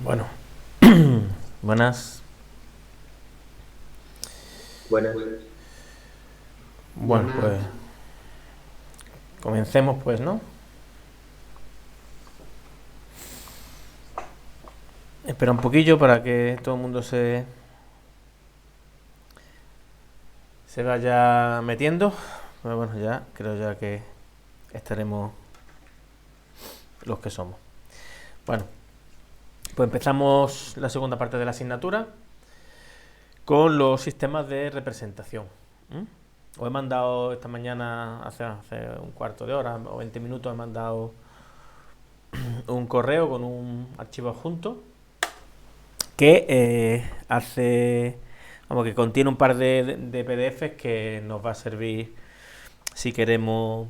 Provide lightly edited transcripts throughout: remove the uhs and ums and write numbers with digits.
Bueno, buenas. Buenas. Bueno, pues comencemos pues, ¿no? Espera un poquillo para que todo el mundo se vaya metiendo. Pero bueno, ya creo ya que estaremos los que somos. Bueno, pues empezamos la segunda parte de la asignatura con los sistemas de representación. ¿Mm? Os he mandado esta mañana, hace un cuarto de hora o 20 minutos, he mandado un correo con un archivo adjunto que vamos, que contiene un par de PDFs que nos va a servir si queremos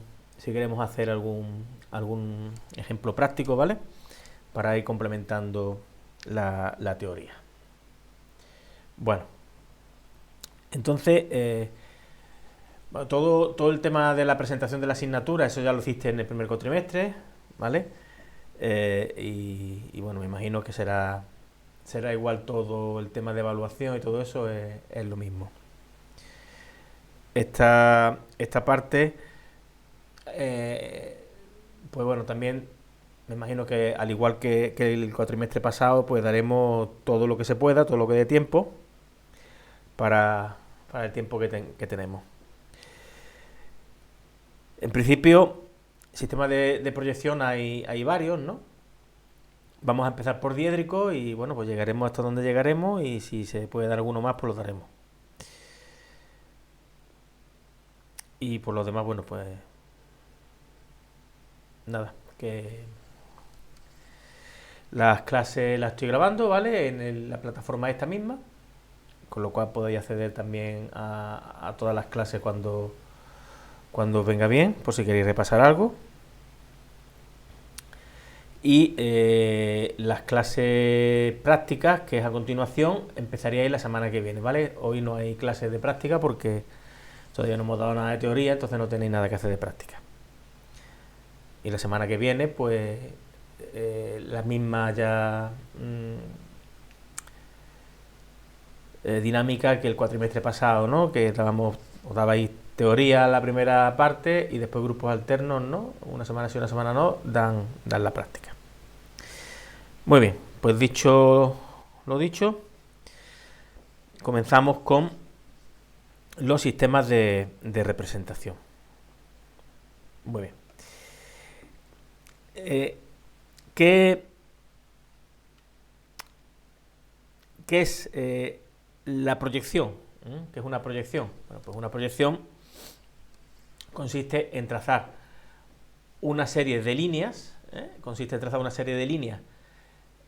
hacer algún ejemplo práctico, ¿vale? Para ir complementando la teoría. Bueno, entonces, bueno, todo el tema de la presentación de la asignatura, eso ya lo hiciste en el primer cuatrimestre, ¿vale? Y bueno, me imagino que será igual todo el tema de evaluación y todo eso es lo mismo. Esta parte, pues bueno, también me imagino que al igual que el cuatrimestre pasado, pues daremos todo lo que se pueda, todo lo que dé tiempo para, para el tiempo que tenemos. En principio, sistemas de proyección hay varios, ¿no? Vamos a empezar por diédrico y bueno, pues llegaremos hasta donde llegaremos y si se puede dar alguno más, pues lo daremos. Y por los demás, bueno, pues nada, que las clases las estoy grabando, ¿vale? La plataforma esta misma, con lo cual podéis acceder también a todas las clases cuando os venga bien, por si queréis repasar algo. Y las clases prácticas, que es a continuación, empezaríais la semana que viene, ¿vale? Hoy no hay clases de práctica porque todavía no hemos dado nada de teoría, entonces no tenéis nada que hacer de práctica. Y la semana que viene, pues la misma ya dinámica que el cuatrimestre pasado, ¿no? Que os dabais teoría la primera parte y después grupos alternos, ¿no? Una semana sí, una semana no, dan la práctica. Muy bien, pues dicho lo dicho, comenzamos con los sistemas de representación. Muy bien. Eh, ¿qué, ¿Qué es la proyección? ¿Qué es una proyección? Bueno, pues una proyección consiste en trazar una serie de líneas,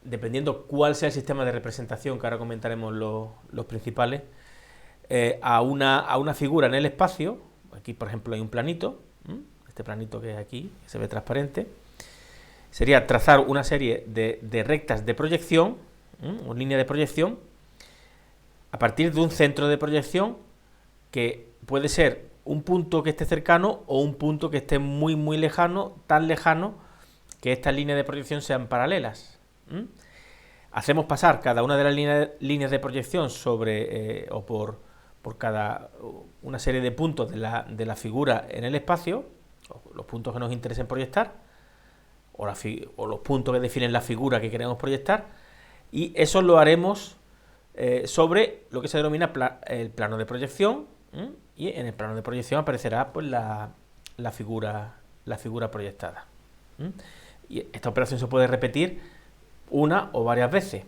dependiendo cuál sea el sistema de representación, que ahora comentaremos los principales, a una figura en el espacio. Aquí, por ejemplo, hay un planito, este planito que es aquí, que se ve transparente. Sería trazar una serie de rectas de proyección, o línea de proyección, a partir de un centro de proyección que puede ser un punto que esté cercano o un punto que esté muy muy lejano, tan lejano que estas líneas de proyección sean paralelas. Hacemos pasar cada una de las líneas de proyección sobre o por cada una serie de puntos de la figura en el espacio, los puntos que nos interesen proyectar, o los puntos que definen la figura que queremos proyectar, y eso lo haremos sobre lo que se denomina el plano de proyección, y en el plano de proyección aparecerá pues la figura proyectada. Y esta operación se puede repetir una o varias veces,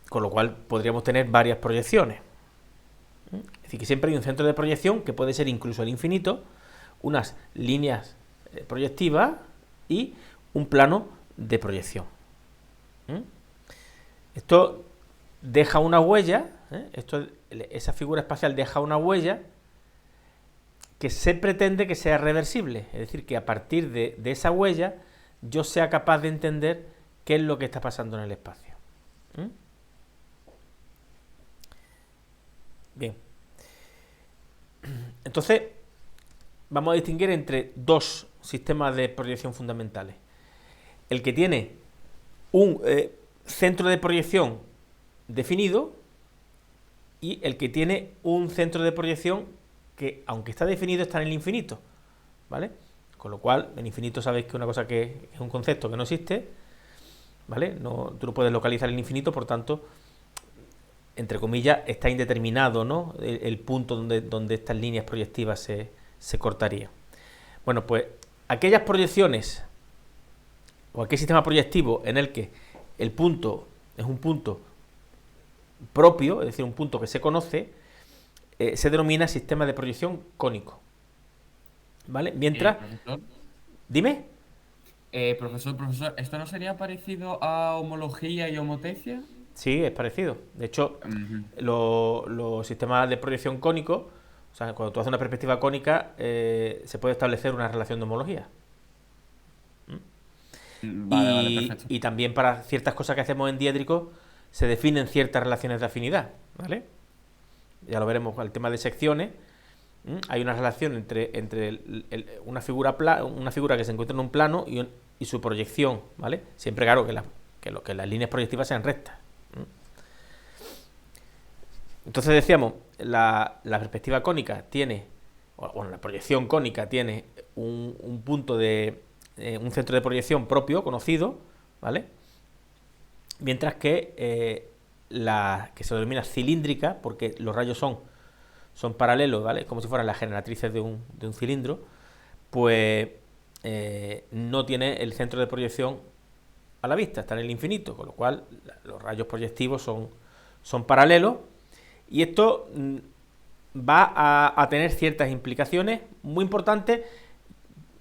con lo cual podríamos tener varias proyecciones. Es decir, que siempre hay un centro de proyección que puede ser incluso el infinito, unas líneas proyectivas y un plano de proyección. Esto deja una huella, esa figura espacial deja una huella que se pretende que sea reversible, es decir, que a partir de esa huella yo sea capaz de entender qué es lo que está pasando en el espacio. Bien, entonces vamos a distinguir entre dos sistemas de proyección fundamentales. El que tiene un centro de proyección definido y el que tiene un centro de proyección que, aunque está definido, está en el infinito, ¿vale? Con lo cual, el infinito sabéis que es una cosa que es un concepto que no existe, ¿vale? No, tú no puedes localizar el infinito, por tanto, entre comillas, está indeterminado, ¿no? El punto donde estas líneas proyectivas se cortarían. Bueno, pues aquellas proyecciones o aquel sistema proyectivo en el que el punto es un punto propio, es decir, un punto que se conoce, se denomina sistema de proyección cónico. ¿Vale? Mientras... Profesor, Dime. profesor, ¿esto no sería parecido a homología y homotecia? Sí, es parecido. De hecho, Ujú. los sistemas de proyección cónicos, o sea, cuando tú haces una perspectiva cónica, se puede establecer una relación de homología. Vale, vale, perfecto. Y también para ciertas cosas que hacemos en diédrico se definen ciertas relaciones de afinidad, ¿vale? Ya lo veremos con el tema de secciones. Hay una relación entre una figura que se encuentra en un plano y su proyección, ¿vale? Siempre, claro, que las líneas proyectivas sean rectas. Entonces decíamos, la perspectiva cónica tiene, bueno, la proyección cónica tiene un punto un centro de proyección propio, conocido, ¿vale? Mientras que la que se denomina cilíndrica, porque los rayos son paralelos, ¿vale? Como si fueran las generatrices de un cilindro, pues no tiene el centro de proyección a la vista, está en el infinito, con lo cual los rayos proyectivos son paralelos, y esto va a tener ciertas implicaciones muy importantes,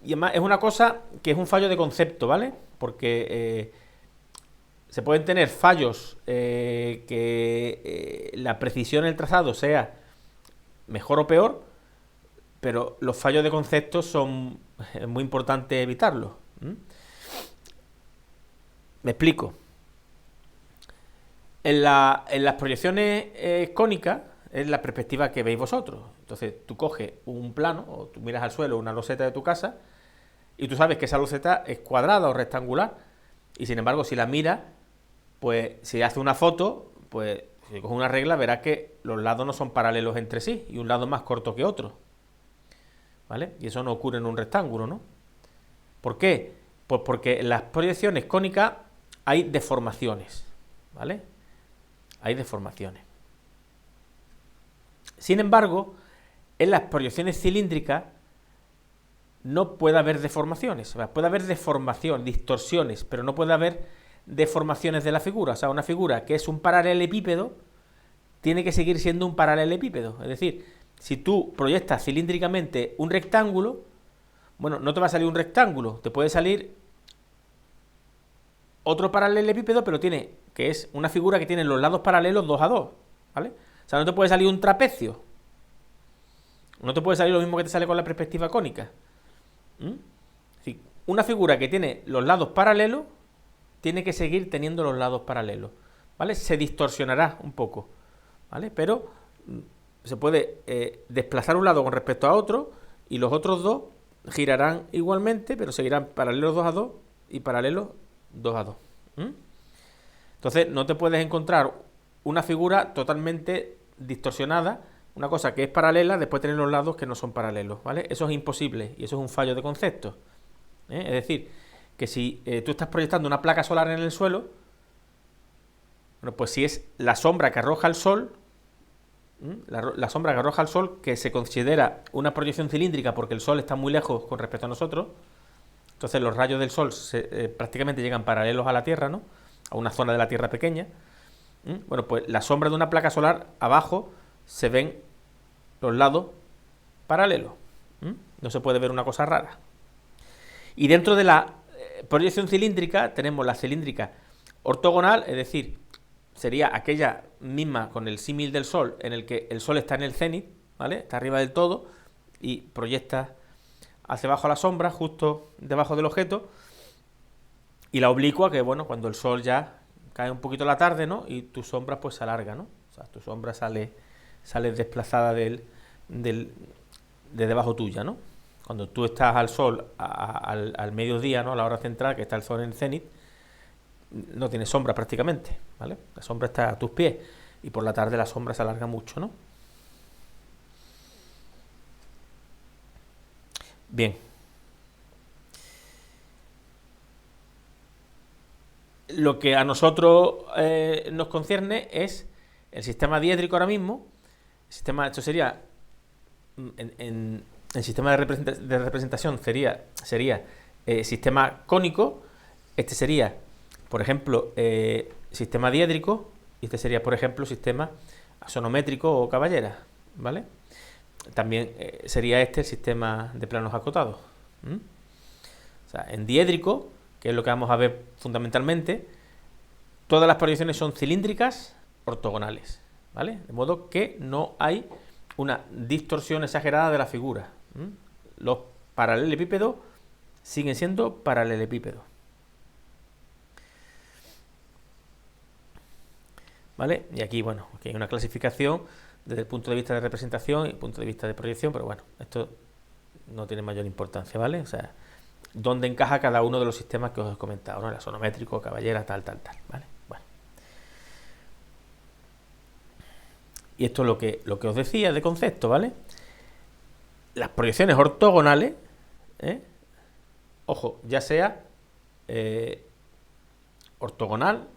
y además es una cosa que es un fallo de concepto, ¿vale? Porque se pueden tener fallos que la precisión en el trazado sea mejor o peor, pero los fallos de concepto son muy importantes evitarlos. Me explico. En las proyecciones cónicas es la perspectiva que veis vosotros. Entonces tú coges un plano o tú miras al suelo una loseta de tu casa y tú sabes que esa loseta es cuadrada o rectangular, y sin embargo si la miras, pues si hace una foto, pues si coges una regla verás que los lados no son paralelos entre sí y un lado es más corto que otro, ¿vale? Y eso no ocurre en un rectángulo, ¿no? ¿Por qué? Pues porque en las proyecciones cónicas hay deformaciones, ¿vale? Hay deformaciones. Sin embargo, en las proyecciones cilíndricas no puede haber deformaciones. O sea, puede haber deformación, distorsiones, pero no puede haber deformaciones de la figura. O sea, una figura que es un paralelepípedo tiene que seguir siendo un paralelepípedo. Es decir, si tú proyectas cilíndricamente un rectángulo, bueno, no te va a salir un rectángulo, te puede salir otro paralelepípedo, pero que es una figura que tiene los lados paralelos 2 a 2, ¿vale? O sea, no te puede salir un trapecio. No te puede salir lo mismo que te sale con la perspectiva cónica. Es decir, una figura que tiene los lados paralelos tiene que seguir teniendo los lados paralelos, ¿vale? Se distorsionará un poco, ¿vale? Pero se puede desplazar un lado con respecto a otro y los otros dos girarán igualmente, pero seguirán paralelos 2 a 2 y paralelos 2 a 2. Entonces no te puedes encontrar una figura totalmente distorsionada, una cosa que es paralela, después tener los lados que no son paralelos, ¿vale? Eso es imposible y eso es un fallo de concepto. Es decir, que si tú estás proyectando una placa solar en el suelo, bueno, pues si es la sombra que arroja el sol, la sombra que arroja el sol, que se considera una proyección cilíndrica porque el sol está muy lejos con respecto a nosotros, entonces los rayos del sol prácticamente llegan paralelos a la Tierra, ¿no? A una zona de la Tierra pequeña. Bueno, pues la sombra de una placa solar, abajo se ven los lados paralelos. No se puede ver una cosa rara. Y dentro de la proyección cilíndrica tenemos la cilíndrica ortogonal, es decir, sería aquella misma con el símil del Sol, en el que el Sol está en el cenit, ¿vale? Está arriba del todo y proyecta hacia abajo la sombra, justo debajo del objeto. Y la oblicua, que bueno, cuando el Sol ya cae un poquito la tarde, ¿no? Y tu sombra pues se alarga, ¿no? O sea, tu sombra sale desplazada de debajo tuya, ¿no? Cuando tú estás al sol al mediodía, ¿no? A la hora central, que está el sol en el cenit, no tiene sombra prácticamente, ¿vale? La sombra está a tus pies y por la tarde la sombra se alarga mucho, ¿no? Bien. Lo que a nosotros nos concierne es el sistema diédrico ahora mismo. Esto sería, en el sistema de representación sería sistema cónico. Este sería, por ejemplo, sistema diédrico, y este sería, por ejemplo, sistema axonométrico o caballera, ¿vale? También sería este el sistema de planos acotados. O sea, en diédrico, que es lo que vamos a ver fundamentalmente, todas las proyecciones son cilíndricas ortogonales, ¿vale? De modo que no hay una distorsión exagerada de la figura. Los paralelepípedos siguen siendo paralelepípedos. ¿Vale? Y aquí, bueno, aquí hay una clasificación desde el punto de vista de representación y el punto de vista de proyección, pero bueno, esto no tiene mayor importancia, ¿vale? O sea, dónde encaja cada uno de los sistemas que os he comentado, ¿no? El axonométrico, caballera, tal, ¿vale? Bueno. Y esto es lo que os decía de concepto, ¿vale? Las proyecciones ortogonales, ojo, ya sea ortogonal,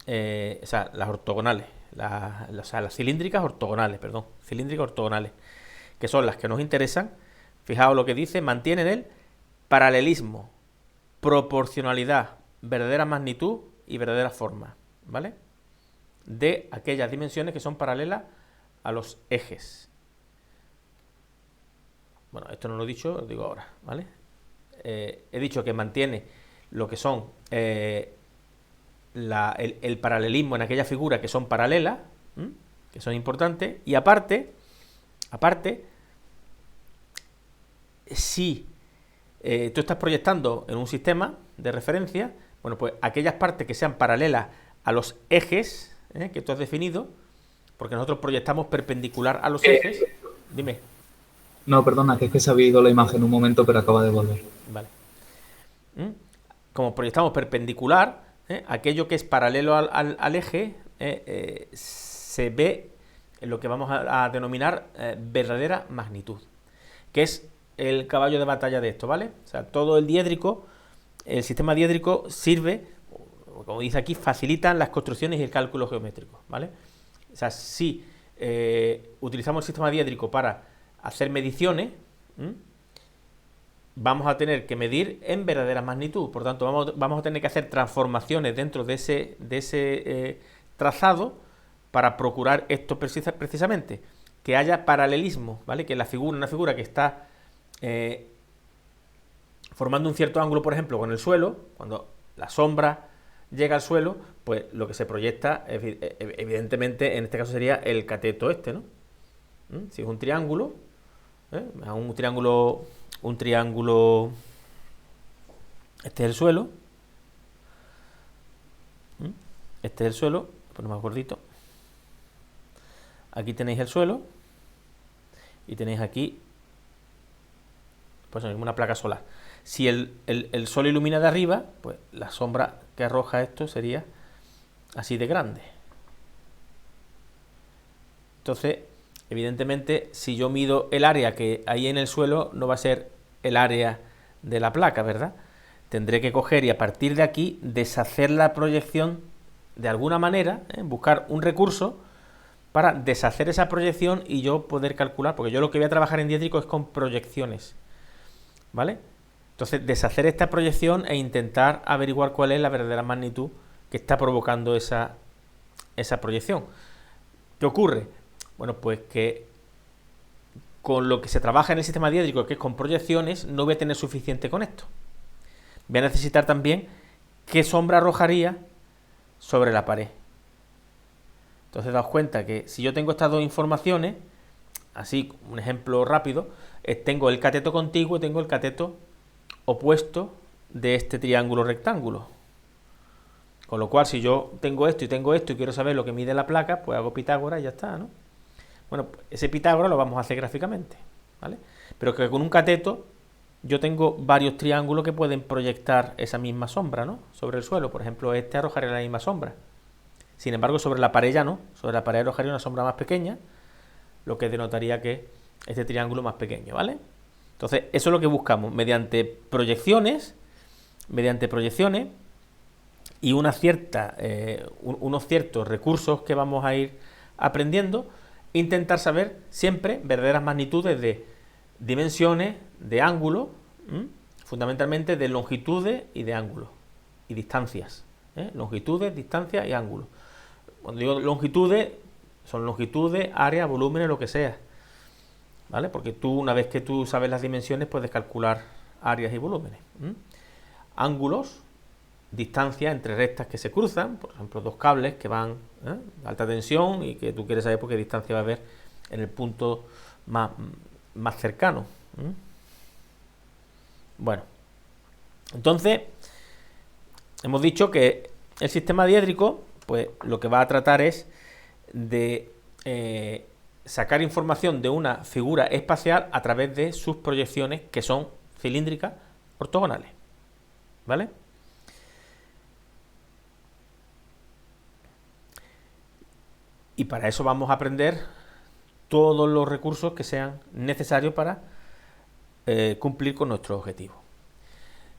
o sea, las ortogonales, o sea, las cilíndricas ortogonales, que son las que nos interesan. Fijaos lo que dice, mantienen el paralelismo, proporcionalidad, verdadera magnitud y verdadera forma, ¿vale? De aquellas dimensiones que son paralelas a los ejes. Bueno, esto no lo he dicho, lo digo ahora, ¿vale? He dicho que mantiene lo que son el paralelismo en aquellas figuras que son paralelas, que son importantes, y aparte, si tú estás proyectando en un sistema de referencia, bueno, pues aquellas partes que sean paralelas a los ejes que tú has definido, porque nosotros proyectamos perpendicular a los ejes. Dime. No, perdona, que es que se había ido la imagen un momento, pero acaba de volver. Vale. Como proyectamos perpendicular, aquello que es paralelo al eje se ve en lo que vamos a denominar verdadera magnitud, que es el caballo de batalla de esto, ¿vale? O sea, todo el diédrico, el sistema diédrico sirve, como dice aquí, facilitan las construcciones y el cálculo geométrico, ¿vale? O sea, si utilizamos el sistema diédrico para hacer mediciones, vamos a tener que medir en verdadera magnitud. Por tanto, vamos a tener que hacer transformaciones dentro de ese trazado para procurar esto precisamente, que haya paralelismo, ¿vale? Que una figura que está formando un cierto ángulo, por ejemplo, con el suelo, cuando la sombra llega al suelo, pues lo que se proyecta, evidentemente, en este caso sería el cateto este, ¿no? Si es un triángulo, un triángulo, este es el suelo, este es el suelo, ponemos más gordito, aquí tenéis el suelo y tenéis aquí pues una placa solar. Si el sol ilumina de arriba, pues la sombra que arroja esto sería así de grande. Entonces, evidentemente, si yo mido el área que hay en el suelo, no va a ser el área de la placa, ¿verdad? Tendré que coger y a partir de aquí deshacer la proyección de alguna manera, buscar un recurso para deshacer esa proyección y yo poder calcular, porque yo lo que voy a trabajar en diédrico es con proyecciones, ¿vale? Entonces, deshacer esta proyección e intentar averiguar cuál es la verdadera magnitud que está provocando esa proyección. ¿Qué ocurre? Bueno, pues que con lo que se trabaja en el sistema diédrico, que es con proyecciones, no voy a tener suficiente con esto. Voy a necesitar también qué sombra arrojaría sobre la pared. Entonces, daos cuenta que si yo tengo estas dos informaciones, así, un ejemplo rápido, tengo el cateto contiguo y tengo el cateto opuesto de este triángulo rectángulo. Con lo cual, si yo tengo esto y quiero saber lo que mide la placa, pues hago Pitágoras y ya está, ¿no? Bueno, ese Pitágoras lo vamos a hacer gráficamente, ¿vale? Pero que con un cateto yo tengo varios triángulos que pueden proyectar esa misma sombra, ¿no?, sobre el suelo. Por ejemplo, este arrojaría la misma sombra. Sin embargo, sobre la pared ya no. Sobre la pared arrojaría una sombra más pequeña, lo que denotaría que este triángulo es más pequeño, ¿vale? Entonces, eso es lo que buscamos, mediante proyecciones y unos ciertos recursos que vamos a ir aprendiendo, intentar saber siempre verdaderas magnitudes de dimensiones, de ángulos, fundamentalmente de longitudes y de ángulos, y distancias, longitudes, distancias y ángulos. Cuando digo longitudes, son longitudes, área, volúmenes, lo que sea, ¿vale? Porque tú, una vez que tú sabes las dimensiones, puedes calcular áreas y volúmenes. Ángulos, distancia entre rectas que se cruzan, por ejemplo, dos cables que van de alta tensión y que tú quieres saber por qué distancia va a haber en el punto más cercano. Bueno, entonces hemos dicho que el sistema diédrico, pues lo que va a tratar es de sacar información de una figura espacial a través de sus proyecciones, que son cilíndricas ortogonales, ¿vale? Y para eso vamos a aprender todos los recursos que sean necesarios para cumplir con nuestro objetivo.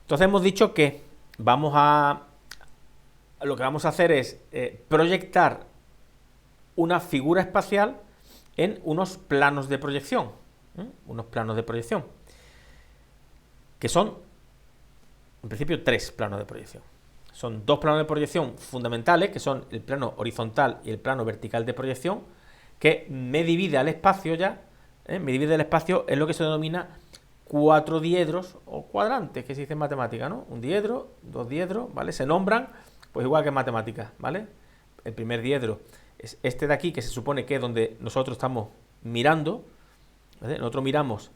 Entonces hemos dicho que lo que vamos a hacer es proyectar una figura espacial en unos planos de proyección, que son, en principio, 3 planos de proyección. Son 2 planos de proyección fundamentales, que son el plano horizontal y el plano vertical de proyección, que me divide al espacio me divide el espacio en lo que se denomina 4 diedros o cuadrantes, que se dice en matemática, ¿no? Un diedro, 2 diedros, ¿vale? Se nombran, pues igual que en matemáticas, ¿vale? El primer diedro es este de aquí, que se supone que es donde nosotros estamos mirando, ¿vale? Nosotros miramos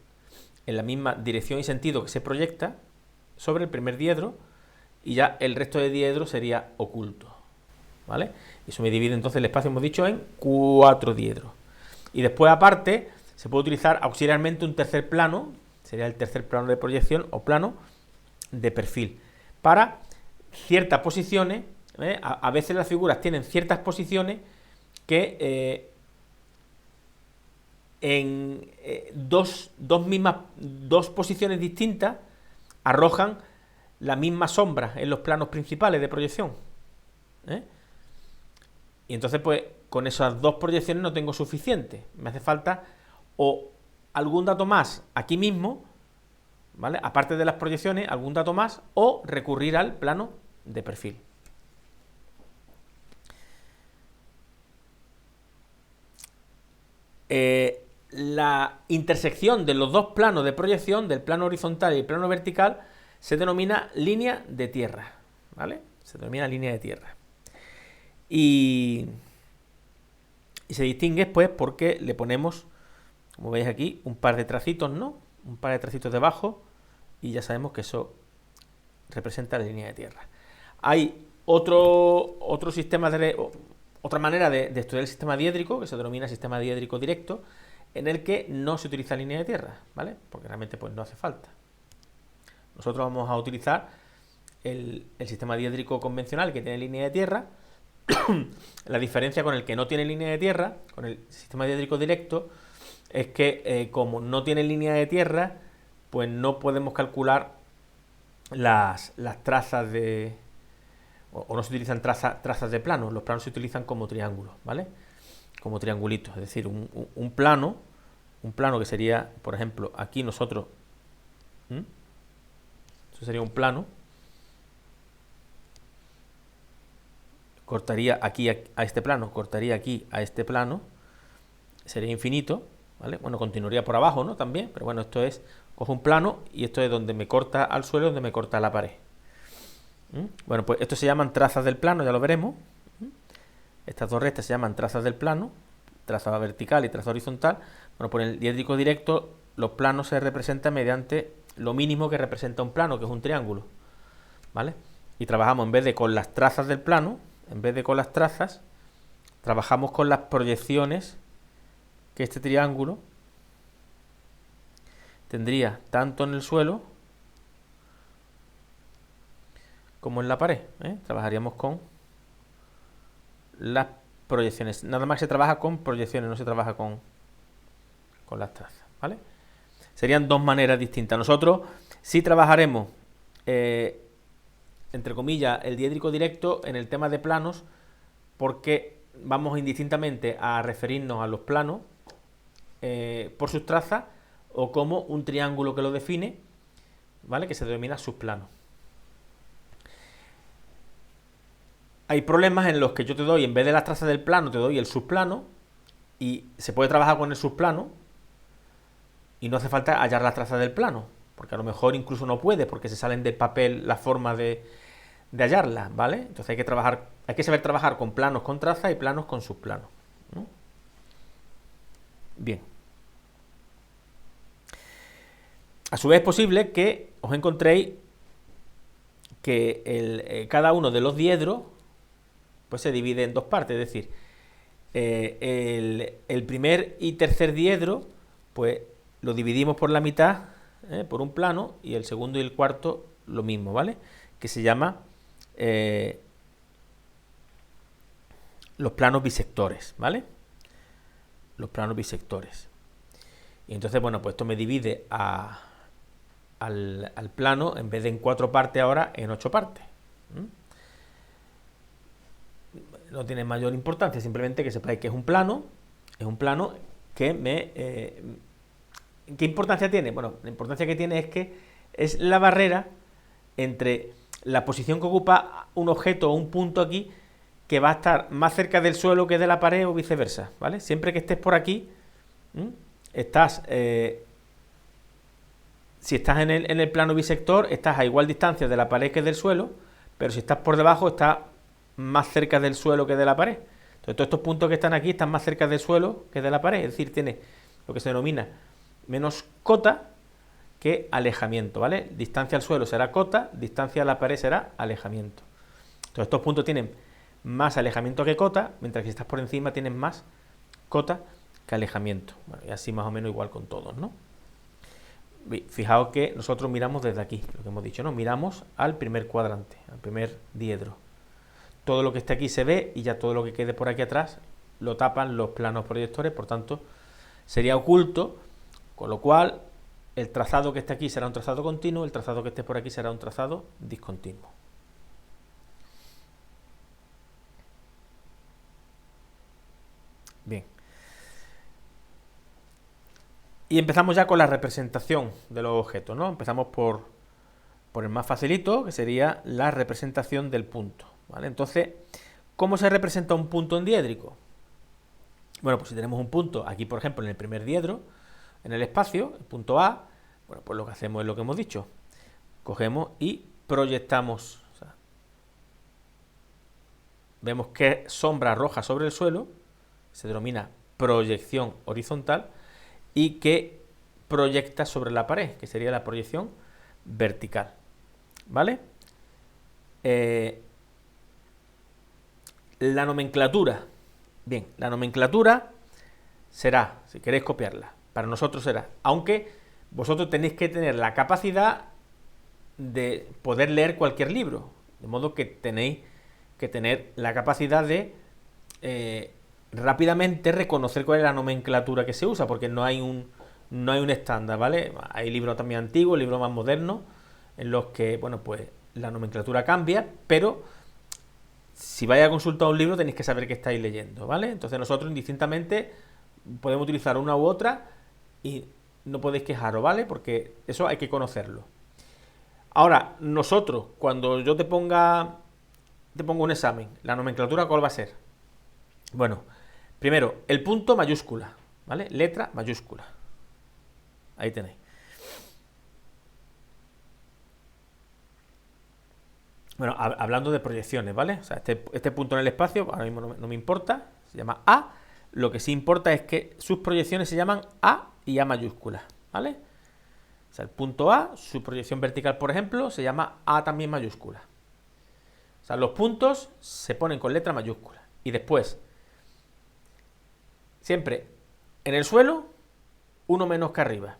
en la misma dirección y sentido que se proyecta sobre el primer diedro, y ya el resto de diedros sería oculto, ¿vale? Y eso me divide entonces el espacio, hemos dicho, en 4 diedros. Y después, aparte, se puede utilizar auxiliarmente un tercer plano, sería el tercer plano de proyección o plano de perfil, para ciertas posiciones. A veces las figuras tienen ciertas posiciones que en dos posiciones distintas arrojan la misma sombra en los planos principales de proyección. Y entonces, pues, con esas 2 proyecciones no tengo suficiente. Me hace falta o algún dato más aquí mismo, ¿vale? Aparte de las proyecciones, algún dato más, o recurrir al plano de perfil. La intersección de los 2 planos de proyección, del plano horizontal y el plano vertical, se denomina línea de tierra, ¿vale? Se denomina línea de tierra. Y se distingue, pues, porque le ponemos, como veis aquí, un par de tracitos, ¿no? Un par de tracitos debajo, y ya sabemos que eso representa la línea de tierra. Hay otro sistema otra manera de estudiar el sistema diédrico, que se denomina sistema diédrico directo, en el que no se utiliza línea de tierra, ¿vale? Porque realmente, pues, no hace falta. Nosotros vamos a utilizar el sistema diédrico convencional, que tiene línea de tierra. La diferencia con el que no tiene línea de tierra, con el sistema diédrico directo, es que como no tiene línea de tierra, pues no podemos calcular las trazas de... o no se utilizan trazas de planos. Los planos se utilizan como triángulos, ¿vale? Como triangulitos, es decir, un plano que sería, por ejemplo, aquí nosotros... Eso sería un plano. Cortaría aquí a este plano, cortaría aquí a este plano, sería infinito, ¿vale? Bueno, continuaría por abajo, ¿no? También, pero bueno, esto es, cojo un plano y esto es donde me corta al suelo, donde me corta la pared. Bueno, pues estos se llaman trazas del plano, ya lo veremos. Estas 2 rectas se llaman trazas del plano, traza vertical y traza horizontal. Bueno, por el diédrico directo, los planos se representan mediante lo mínimo que representa un plano, que es un triángulo, ¿vale? Y trabajamos, en vez de con las trazas del plano, trabajamos con las proyecciones que este triángulo tendría tanto en el suelo como en la pared, ¿eh? Trabajaríamos con las proyecciones. Nada más se trabaja con proyecciones, no se trabaja con las trazas, ¿vale? Serían dos maneras distintas. Nosotros sí trabajaremos, entre comillas, el diédrico directo en el tema de planos, porque vamos indistintamente a referirnos a los planos por sus trazas o como un triángulo que lo define, ¿vale? Que se denomina subplano. Hay problemas en los que yo te doy, en vez de las trazas del plano, te doy el subplano, y se puede trabajar con el subplano y no hace falta hallar las trazas del plano, porque a lo mejor incluso no puedes, porque se salen del papel la forma de hallarlas, ¿vale? Entonces hay que saber trabajar con planos con trazas y planos con subplanos, ¿no? Bien. A su vez es posible que os encontréis que cada uno de los diedros pues se divide en dos partes, es decir, el primer y tercer diedro pues lo dividimos por la mitad, por un plano, y el segundo y el cuarto lo mismo, ¿vale? Que se llama los planos bisectores, ¿vale? Los planos bisectores. Y entonces, bueno, pues esto me divide al plano, en vez de en 4 partes ahora, en 8 partes. No tiene mayor importancia, simplemente que sepáis que es un plano que ¿qué importancia tiene? Bueno, la importancia que tiene es que es la barrera entre la posición que ocupa un objeto o un punto aquí, que va a estar más cerca del suelo que de la pared o viceversa, ¿vale? Siempre que estés por aquí, si estás en el plano bisector, estás a igual distancia de la pared que del suelo, pero si estás por debajo, estás más cerca del suelo que de la pared. Entonces, todos estos puntos que están aquí están más cerca del suelo que de la pared, es decir, tiene lo que se denomina menos cota que alejamiento, ¿vale? Distancia al suelo será cota, distancia a la pared será alejamiento. Entonces, estos puntos tienen más alejamiento que cota, mientras que si estás por encima tienen más cota que alejamiento. Bueno, y así más o menos igual con todos, ¿no? Fijaos que nosotros miramos desde aquí, lo que hemos dicho, ¿no? Miramos al primer cuadrante, al primer diedro. Todo lo que esté aquí se ve, y ya todo lo que quede por aquí atrás lo tapan los planos proyectores, por tanto sería oculto, con lo cual el trazado que esté aquí será un trazado continuo, el trazado que esté por aquí será un trazado discontinuo. Bien. Y empezamos ya con la representación de los objetos, ¿no? Empezamos por el más facilito, que sería la representación del punto, ¿vale? Entonces, ¿cómo se representa un punto en diédrico? Bueno, pues si tenemos un punto aquí, por ejemplo, en el primer diedro, en el espacio, el punto A, bueno, pues lo que hacemos es lo que hemos dicho. Cogemos y proyectamos. O sea, vemos que sombra roja sobre el suelo, se denomina proyección horizontal, y que proyecta sobre la pared, que sería la proyección vertical, ¿vale? La nomenclatura. Bien, la nomenclatura será, si queréis copiarla, para nosotros será, aunque vosotros tenéis que tener la capacidad de poder leer cualquier libro, de modo que tenéis que tener la capacidad de rápidamente reconocer cuál es la nomenclatura que se usa, porque no hay un estándar, ¿vale? Hay libros también antiguos, libros más modernos, en los que, bueno, pues la nomenclatura cambia, pero si vais a consultar un libro tenéis que saber qué estáis leyendo, ¿vale? Entonces nosotros indistintamente podemos utilizar una u otra y no podéis quejaros, ¿vale? Porque eso hay que conocerlo. Ahora, nosotros, cuando yo te pongo un examen, ¿la nomenclatura cuál va a ser? Bueno, primero, el punto mayúscula, ¿vale? Letra mayúscula. Ahí tenéis. Bueno, hablando de proyecciones, ¿vale? O sea, este punto en el espacio ahora mismo no me importa, se llama A. Lo que sí importa es que sus proyecciones se llaman A y A mayúscula, ¿vale? O sea, el punto A, su proyección vertical, por ejemplo, se llama A también mayúscula. O sea, los puntos se ponen con letra mayúscula. Y después, siempre en el suelo, uno menos que arriba.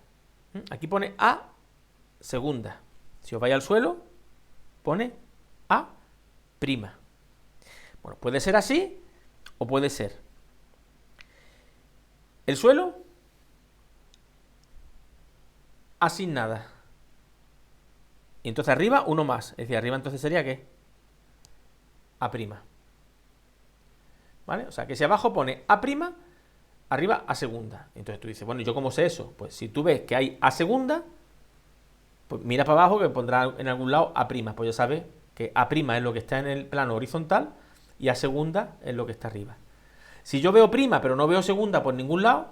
Aquí pone A segunda. Si os vais al suelo, pone A prima. Bueno, puede ser así o puede ser el suelo A sin nada. Y entonces arriba uno más. Es decir, arriba entonces sería ¿qué? A'. ¿Vale? O sea, que si abajo pone A', arriba A segunda. Entonces tú dices, bueno, ¿y yo cómo sé eso? Pues si tú ves que hay A segunda, pues mira para abajo que pondrá en algún lado A'. Pues ya sabes que A' es lo que está en el plano horizontal y A segunda es lo que está arriba. Si yo veo prima pero no veo segunda por ningún lado,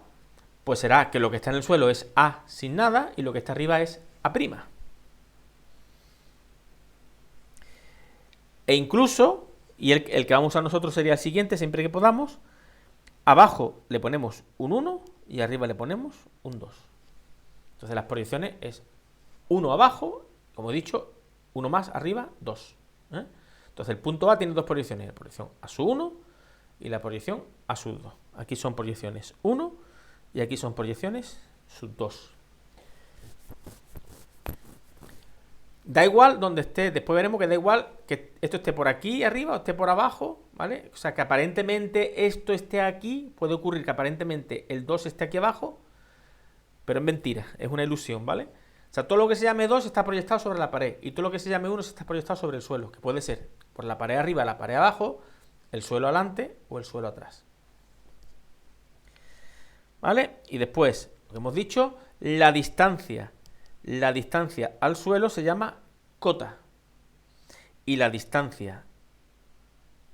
pues será que lo que está en el suelo es A sin nada y lo que está arriba es A'. E incluso, y el que vamos a usar nosotros sería el siguiente, siempre que podamos, abajo le ponemos un 1 y arriba le ponemos un 2. Entonces las proyecciones es 1 abajo, como he dicho, 1 más arriba, 2. Entonces el punto A tiene dos proyecciones, la proyección A sub 1 y la proyección A sub 2. Aquí son proyecciones 1 y aquí son proyecciones sub 2. Da igual donde esté, después veremos que da igual que esto esté por aquí arriba o esté por abajo, ¿vale? O sea, que aparentemente esto esté aquí, puede ocurrir que aparentemente el 2 esté aquí abajo, pero es mentira, es una ilusión, ¿vale? O sea, todo lo que se llame 2 está proyectado sobre la pared y todo lo que se llame 1 está proyectado sobre el suelo, que puede ser por la pared arriba, la pared abajo, el suelo adelante o el suelo atrás. ¿Vale? Y después, lo que hemos dicho, la distancia al suelo se llama cota y la distancia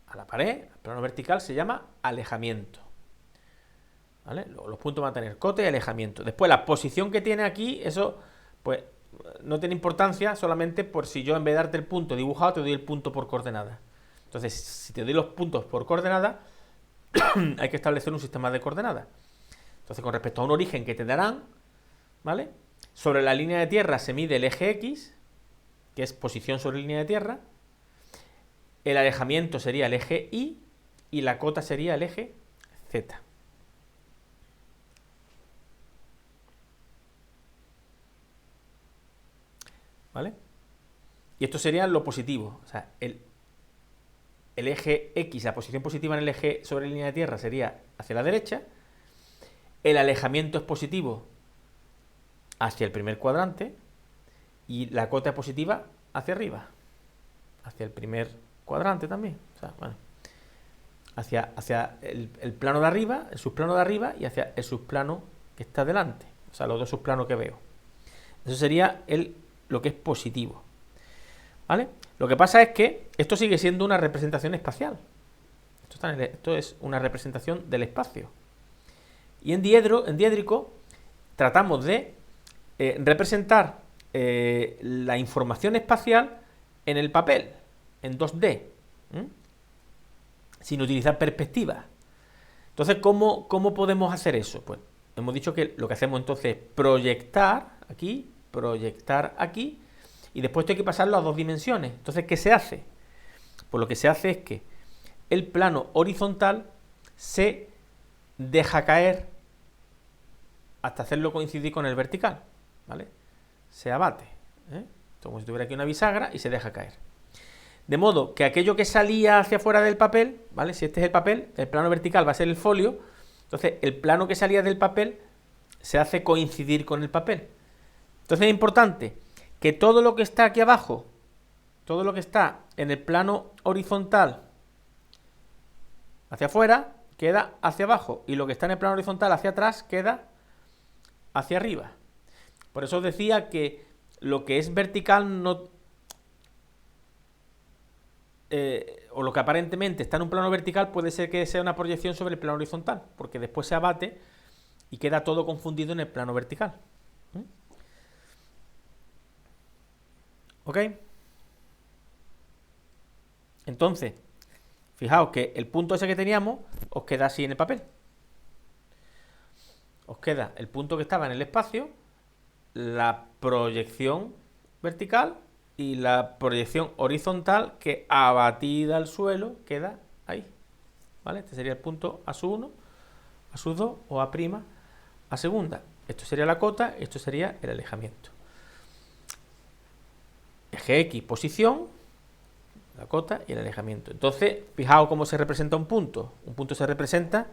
a la pared, al plano vertical, se llama alejamiento. ¿Vale? Los puntos van a tener cota y alejamiento. Después la posición que tiene aquí, eso pues no tiene importancia, solamente por si yo en vez de darte el punto dibujado te doy el punto por coordenada. Entonces, si te doy los puntos por coordenada, hay que establecer un sistema de coordenadas. Entonces, con respecto a un origen que te darán, ¿vale? Sobre la línea de tierra se mide el eje X, que es posición sobre línea de tierra. El alejamiento sería el eje Y y la cota sería el eje Z. ¿Vale? Y esto sería lo positivo. O sea, el eje X, la posición positiva en el eje sobre línea de tierra sería hacia la derecha. El alejamiento es positivo hacia el primer cuadrante y la cota es positiva hacia arriba, hacia el primer cuadrante también. O sea, bueno, hacia el plano de arriba, el subplano de arriba y hacia el subplano que está delante. O sea, los dos subplanos que veo. Eso sería lo que es positivo. ¿Vale? Lo que pasa es que esto sigue siendo una representación espacial. Esto es una representación del espacio. Y en diédrico tratamos de representar la información espacial en el papel, en 2D, sin utilizar perspectiva. Entonces, ¿cómo podemos hacer eso? Pues hemos dicho que lo que hacemos entonces es proyectar aquí, y después esto hay que pasarlo a dos dimensiones. Entonces, ¿qué se hace? Pues lo que se hace es que el plano horizontal se deja caer hasta hacerlo coincidir con el vertical, ¿vale? Se abate, como si tuviera aquí una bisagra y se deja caer. De modo que aquello que salía hacia afuera del papel, ¿vale? Si este es el papel, el plano vertical va a ser el folio, entonces el plano que salía del papel se hace coincidir con el papel. Entonces es importante que todo lo que está aquí abajo, todo lo que está en el plano horizontal hacia afuera, queda hacia abajo, y lo que está en el plano horizontal hacia atrás queda hacia arriba. Por eso os decía que lo que es vertical no, o lo que aparentemente está en un plano vertical puede ser que sea una proyección sobre el plano horizontal, porque después se abate y queda todo confundido en el plano vertical. ¿Ok? Entonces, fijaos que el punto ese que teníamos os queda así en el papel. Os queda el punto que estaba en el espacio, la proyección vertical y la proyección horizontal que abatida al suelo queda ahí. ¿Vale? Este sería el punto A sub 1, A sub 2 o A', A segunda. Esto sería la cota, esto sería el alejamiento. Eje X, posición, La cota y el alejamiento. Entonces, fijaos cómo se representa un punto. Un punto se representa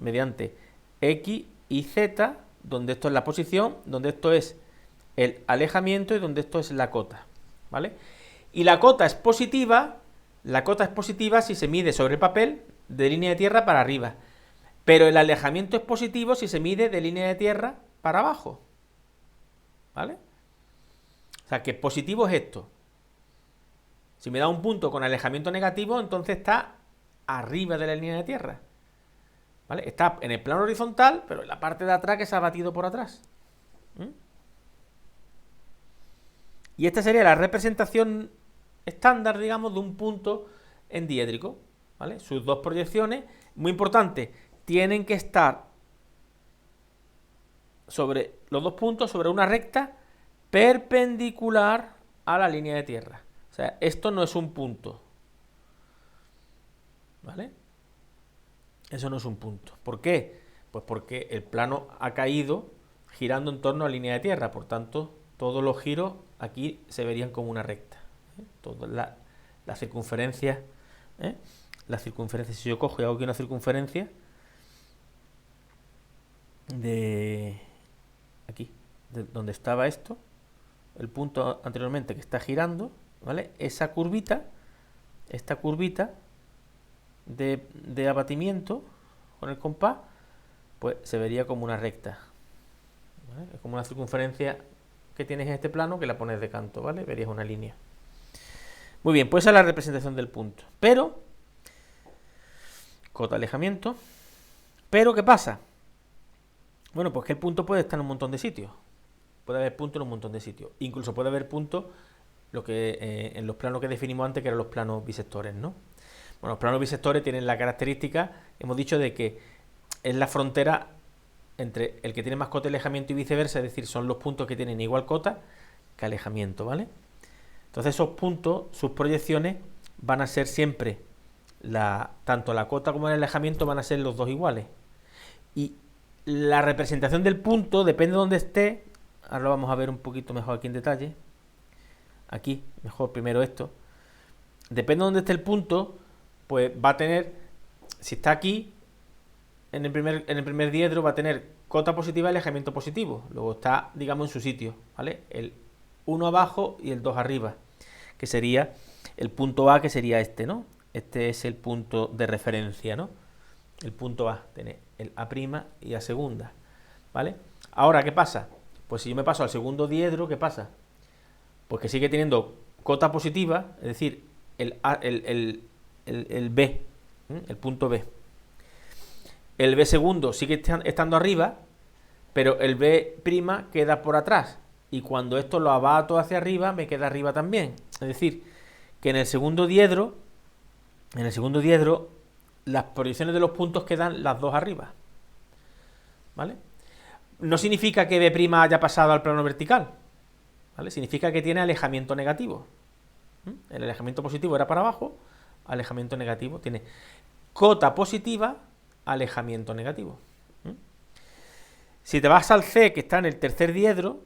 mediante X y Z, donde esto es la posición, donde esto es el alejamiento y donde esto es la cota, ¿vale? Y la cota es positiva si se mide sobre el papel de línea de tierra para arriba, pero el alejamiento es positivo si se mide de línea de tierra para abajo, ¿vale? O sea, que positivo es esto. Si me da un punto con alejamiento negativo, entonces está arriba de la línea de tierra, ¿vale? Está en el plano horizontal, pero en la parte de atrás que se ha batido por atrás. Y esta sería la representación estándar, digamos, de un punto endiédrico, ¿vale? Sus dos proyecciones, muy importante, tienen que estar sobre los dos puntos, sobre una recta perpendicular a la línea de tierra. O sea, esto no es un punto, ¿vale? Eso no es un punto. ¿Por qué? Pues porque el plano ha caído girando en torno a la línea de tierra, por tanto, todos los giros aquí se verían como una recta. Todas las circunferencias, si yo cojo y hago aquí una circunferencia de aquí, de donde estaba esto, el punto anteriormente que está girando, ¿vale? Esta curvita de abatimiento con el compás, pues se vería como una recta, ¿vale? Es como una circunferencia que tienes en este plano que la pones de canto, ¿vale? Verías una línea. Muy bien, pues esa es la representación del punto. Pero, cota alejamiento. Pero, ¿qué pasa? Bueno, pues que el punto puede estar en un montón de sitios. Puede haber puntos en un montón de sitios. Incluso puede haber puntos en los planos que definimos antes, que eran los planos bisectores, ¿no? Bueno, los planos bisectores tienen la característica, hemos dicho, de que es la frontera entre el que tiene más cota y alejamiento y viceversa, es decir, son los puntos que tienen igual cota que alejamiento, ¿vale? Entonces esos puntos, sus proyecciones, van a ser siempre, tanto la cota como el alejamiento van a ser los dos iguales. Y la representación del punto depende de dónde esté. Ahora lo vamos a ver un poquito mejor aquí en detalle. Aquí, mejor primero esto. Depende de dónde esté el punto, pues va a tener, si está aquí, en el primer diedro va a tener cota positiva y alejamiento positivo. Luego está, digamos, en su sitio, ¿vale? El 1 abajo y el 2 arriba, que sería el punto A, que sería este, ¿no? Este es el punto de referencia, ¿no? El punto A, tiene el A' y A segunda, ¿vale? Ahora, ¿qué pasa? Pues si yo me paso al segundo diedro, ¿qué pasa? Pues que sigue teniendo cota positiva, es decir, el B, el punto B. El B segundo sigue estando arriba, pero el B' queda por atrás. Y cuando esto lo abato hacia arriba, me queda arriba también. Es decir, que en el segundo diedro, las proyecciones de los puntos quedan las dos arriba, ¿vale? No significa que B' haya pasado al plano vertical, ¿vale? Significa que tiene alejamiento negativo. El alejamiento positivo era para abajo, alejamiento negativo. Tiene cota positiva, alejamiento negativo. Si te vas al C, que está en el tercer diedro,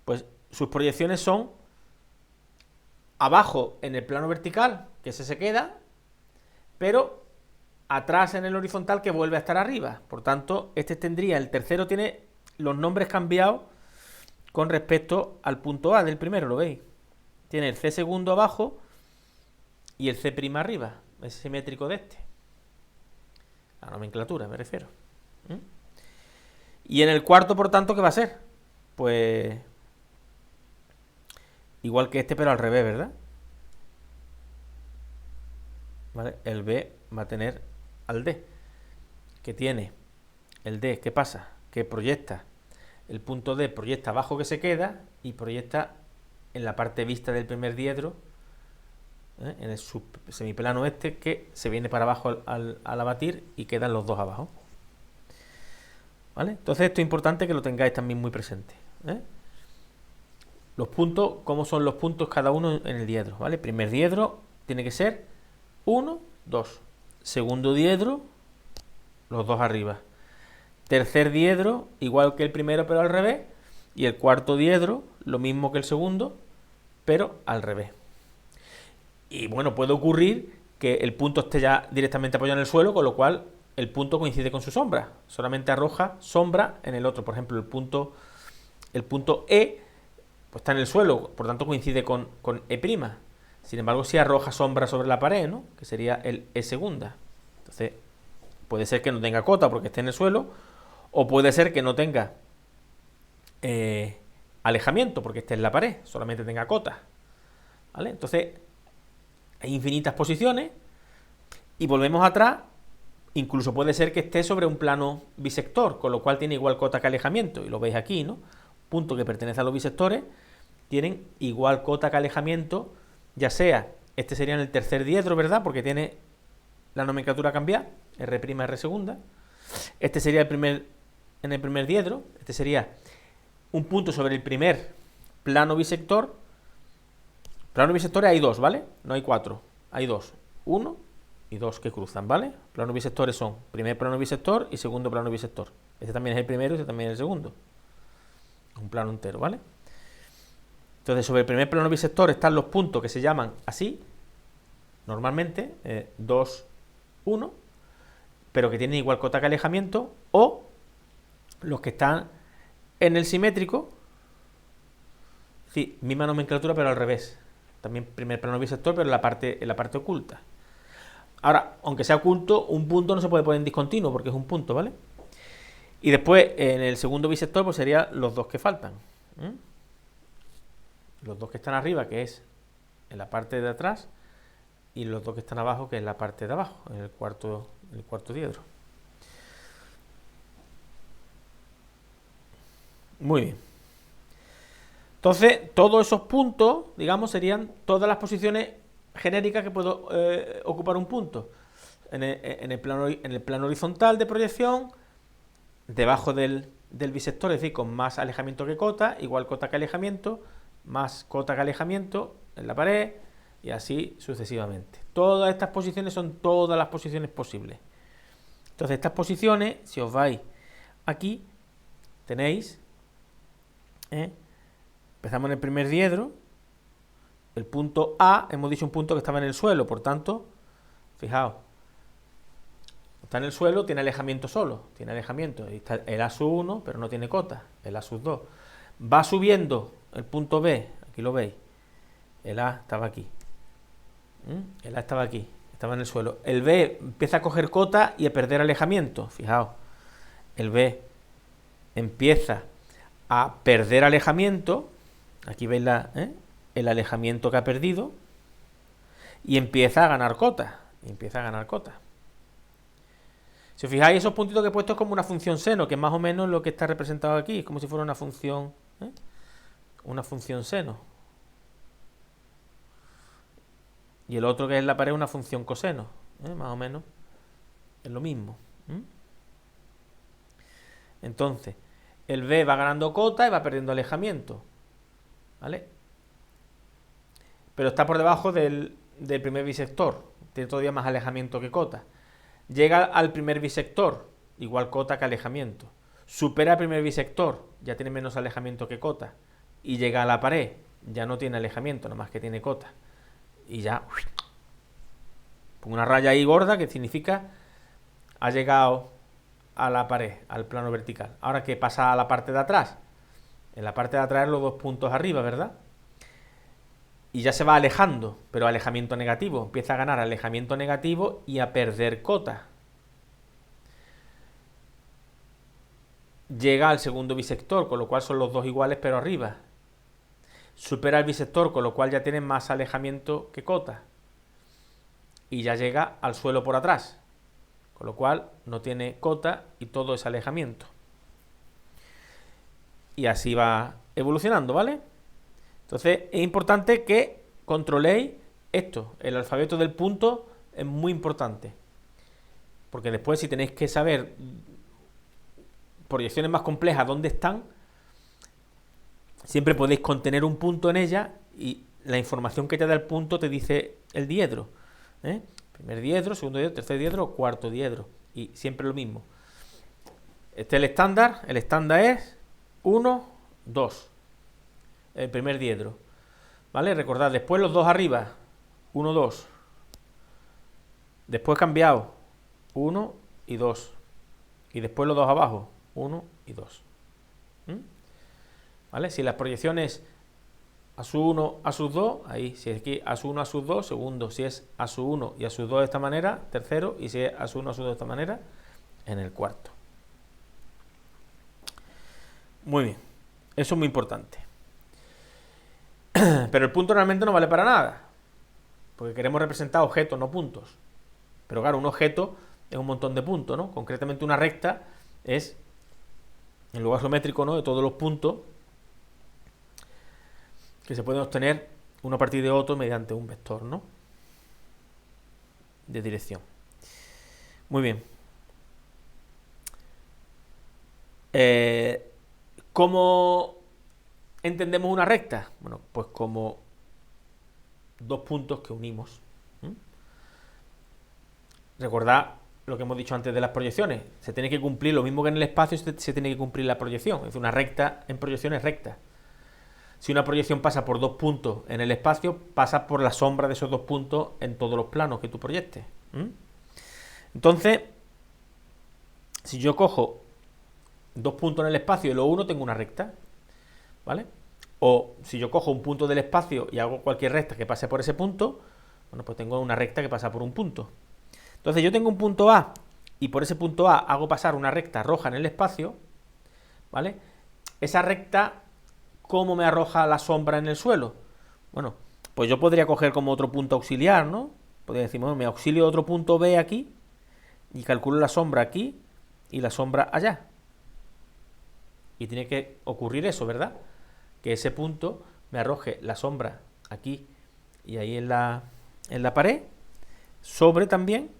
pues sus proyecciones son abajo en el plano vertical, que ese se queda, pero atrás en el horizontal, que vuelve a estar arriba. Por tanto, el tercero tiene los nombres cambiados con respecto al punto A del primero, ¿lo veis? Tiene el C segundo abajo y el C' arriba, es simétrico de este. La nomenclatura, me refiero. Y en el cuarto, por tanto, ¿qué va a ser? Pues igual que este, pero al revés, ¿verdad? ¿Vale? El B va a tener al D, que tiene el D, ¿qué pasa? Que proyecta, el punto D proyecta abajo, que se queda, y proyecta en la parte vista del primer diedro, en el semiplano este, que se viene para abajo al abatir y quedan los dos abajo, ¿vale? Entonces esto es importante que lo tengáis también muy presente, Los puntos, ¿cómo son los puntos cada uno en el diedro? ¿Vale? Primer diedro tiene que ser 1, 2. Segundo diedro, los dos arriba. Tercer diedro, igual que el primero, pero al revés. Y el cuarto diedro, lo mismo que el segundo, pero al revés. Y bueno, puede ocurrir que el punto esté ya directamente apoyado en el suelo, con lo cual el punto coincide con su sombra. Solamente arroja sombra en el otro. Por ejemplo, el punto E pues está en el suelo, por tanto coincide con E'. Sin embargo, si arroja sombra sobre la pared, ¿no? Que sería el E segunda. Entonces, puede ser que no tenga cota porque esté en el suelo, o puede ser que no tenga alejamiento porque esté en la pared, solamente tenga cota. ¿Vale? Entonces, hay infinitas posiciones y volvemos atrás. Incluso puede ser que esté sobre un plano bisector, con lo cual tiene igual cota que alejamiento, y lo veis aquí, ¿no? Puntos que pertenecen a los bisectores tienen igual cota que alejamiento, ya sea, este sería en el tercer diedro, ¿verdad? Porque tiene la nomenclatura cambiada, R', R segunda. Este sería en el primer diedro, este sería un punto sobre el primer plano bisector. Plano bisectores hay dos, ¿vale? No hay cuatro, hay dos. Uno y dos que cruzan, ¿vale? Planos bisectores son primer plano bisector y segundo plano bisector. Este también es el primero y este también es el segundo. Un plano entero, ¿vale? Entonces, sobre el primer plano bisector están los puntos que se llaman así, normalmente, 2, 1, pero que tienen igual cota que alejamiento, o los que están en el simétrico, sí, misma nomenclatura, pero al revés. También primer plano bisector, pero en la parte oculta. Ahora, aunque sea oculto, un punto no se puede poner en discontinuo porque es un punto, ¿vale? Y después, en el segundo bisector, pues serían los dos que faltan. Los dos que están arriba, que es en la parte de atrás, y los dos que están abajo, que es la parte de abajo, en el cuarto diedro. Muy bien. Entonces, todos esos puntos, digamos, serían todas las posiciones genéricas que puedo ocupar un punto. En el plano horizontal de proyección, debajo del bisector, es decir, con más alejamiento que cota, igual cota que alejamiento, más cota que alejamiento en la pared, y así sucesivamente. Todas estas posiciones son todas las posiciones posibles. Entonces, estas posiciones, si os vais aquí, tenéis, empezamos en el primer diedro, el punto A, hemos dicho un punto que estaba en el suelo, por tanto, fijaos, está en el suelo, tiene alejamiento solo, tiene alejamiento, ahí está el A sub 1, pero no tiene cota, el A sub 2. Va subiendo el punto B, aquí lo veis, el A estaba aquí, el A estaba aquí, estaba en el suelo. El B empieza a coger cota y a perder alejamiento, fijaos, el B empieza a perder alejamiento, aquí veis el alejamiento que ha perdido, y empieza a ganar cota, Si os fijáis, esos puntitos que he puesto es como una función seno, que es más o menos lo que está representado aquí, es como si fuera una función seno. Y el otro que es la pared una función coseno, más o menos, es lo mismo. Entonces, el B va ganando cota y va perdiendo alejamiento, ¿vale? Pero está por debajo del primer bisector, tiene todavía más alejamiento que cota. Llega al primer bisector, igual cota que alejamiento. Supera el primer bisector, ya tiene menos alejamiento que cota. Y llega a la pared, ya no tiene alejamiento, nada más que tiene cota. Y ya, pongo una raya ahí gorda que significa ha llegado a la pared, al plano vertical. Ahora, ¿qué pasa a la parte de atrás? En la parte de atrás los dos puntos arriba, ¿verdad? Y ya se va alejando, pero alejamiento negativo. Empieza a ganar alejamiento negativo y a perder cota. Llega al segundo bisector, con lo cual son los dos iguales, pero arriba. Supera el bisector, con lo cual ya tiene más alejamiento que cota. Y ya llega al suelo por atrás, con lo cual no tiene cota y todo es alejamiento. Y así va evolucionando, ¿vale? Entonces es importante que controléis esto. El alfabeto del punto es muy importante. Porque después, si tenéis que saber proyecciones más complejas dónde están, siempre podéis contener un punto en ella y la información que te da el punto te dice el diedro. Primer diedro, segundo diedro, tercer diedro, cuarto diedro. Y siempre lo mismo. Este es el estándar. El estándar es 1, 2. El primer diedro. ¿Vale? Recordad, después los dos arriba. 1, 2. Después cambiado, 1 y 2. Y después los dos abajo, 1 y 2. ¿Vale? Si las proyecciones a su 1, a sus 2, ahí, si es aquí a su 1, a sus 2, segundo, si es a su 1 y a sus 2 de esta manera, tercero, y si es a su 1, a sus 2 de esta manera, en el cuarto. Muy bien, eso es muy importante. Pero el punto realmente no vale para nada, porque queremos representar objetos, no puntos. Pero claro, un objeto es un montón de puntos, ¿no? Concretamente una recta es el lugar geométrico, ¿no?, de todos los puntos que se pueden obtener uno a partir de otro mediante un vector, ¿no?, de dirección. Muy bien. ¿Cómo entendemos una recta? Bueno, pues como dos puntos que unimos. Recordad lo que hemos dicho antes de las proyecciones. Se tiene que cumplir lo mismo que en el espacio, se tiene que cumplir la proyección. Es decir, una recta en proyección es recta. Si una proyección pasa por dos puntos en el espacio, pasa por la sombra de esos dos puntos en todos los planos que tú proyectes. Entonces, si yo cojo dos puntos en el espacio y lo uno, tengo una recta, ¿vale? O si yo cojo un punto del espacio y hago cualquier recta que pase por ese punto, bueno, pues tengo una recta que pasa por un punto. Entonces yo tengo un punto A y por ese punto A hago pasar una recta roja en el espacio, ¿vale? Esa recta, ¿cómo me arroja la sombra en el suelo? Bueno, pues yo podría coger como otro punto auxiliar, ¿no? Podría decir, bueno, me auxilio de otro punto B aquí y calculo la sombra aquí y la sombra allá. Y tiene que ocurrir eso, ¿verdad? Que ese punto me arroje la sombra aquí y ahí en la pared, sobre también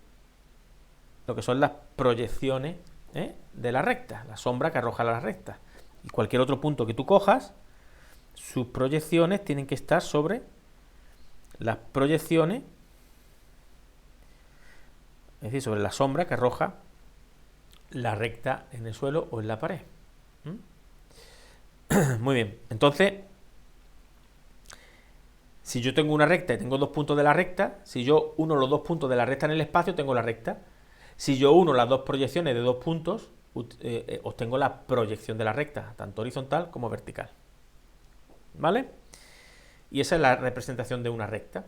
lo que son las proyecciones de la recta, la sombra que arroja la recta. Y cualquier otro punto que tú cojas, sus proyecciones tienen que estar sobre las proyecciones, es decir, sobre la sombra que arroja la recta en el suelo o en la pared. Muy bien, entonces, si yo tengo una recta y tengo dos puntos de la recta, si yo uno los dos puntos de la recta en el espacio, tengo la recta. Si yo uno las dos proyecciones de dos puntos, obtengo la proyección de la recta, tanto horizontal como vertical. ¿Vale? Y esa es la representación de una recta,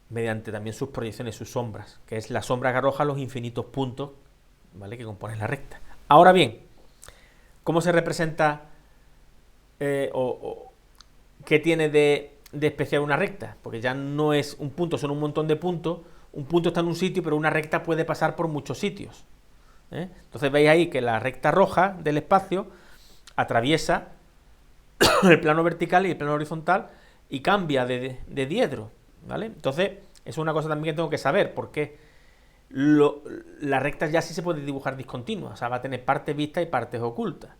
mediante también sus proyecciones, sus sombras, que es la sombra que arroja los infinitos puntos, ¿vale?, que componen la recta. Ahora bien, ¿cómo se representa qué tiene de especial una recta? Porque ya no es un punto, son un montón de puntos. Un punto está en un sitio, pero una recta puede pasar por muchos sitios. Entonces veis ahí que la recta roja del espacio atraviesa el plano vertical y el plano horizontal y cambia de diedro, ¿vale? Entonces, eso es una cosa también que tengo que saber, porque la recta ya sí se puede dibujar discontinua, o sea, va a tener partes vistas y partes ocultas.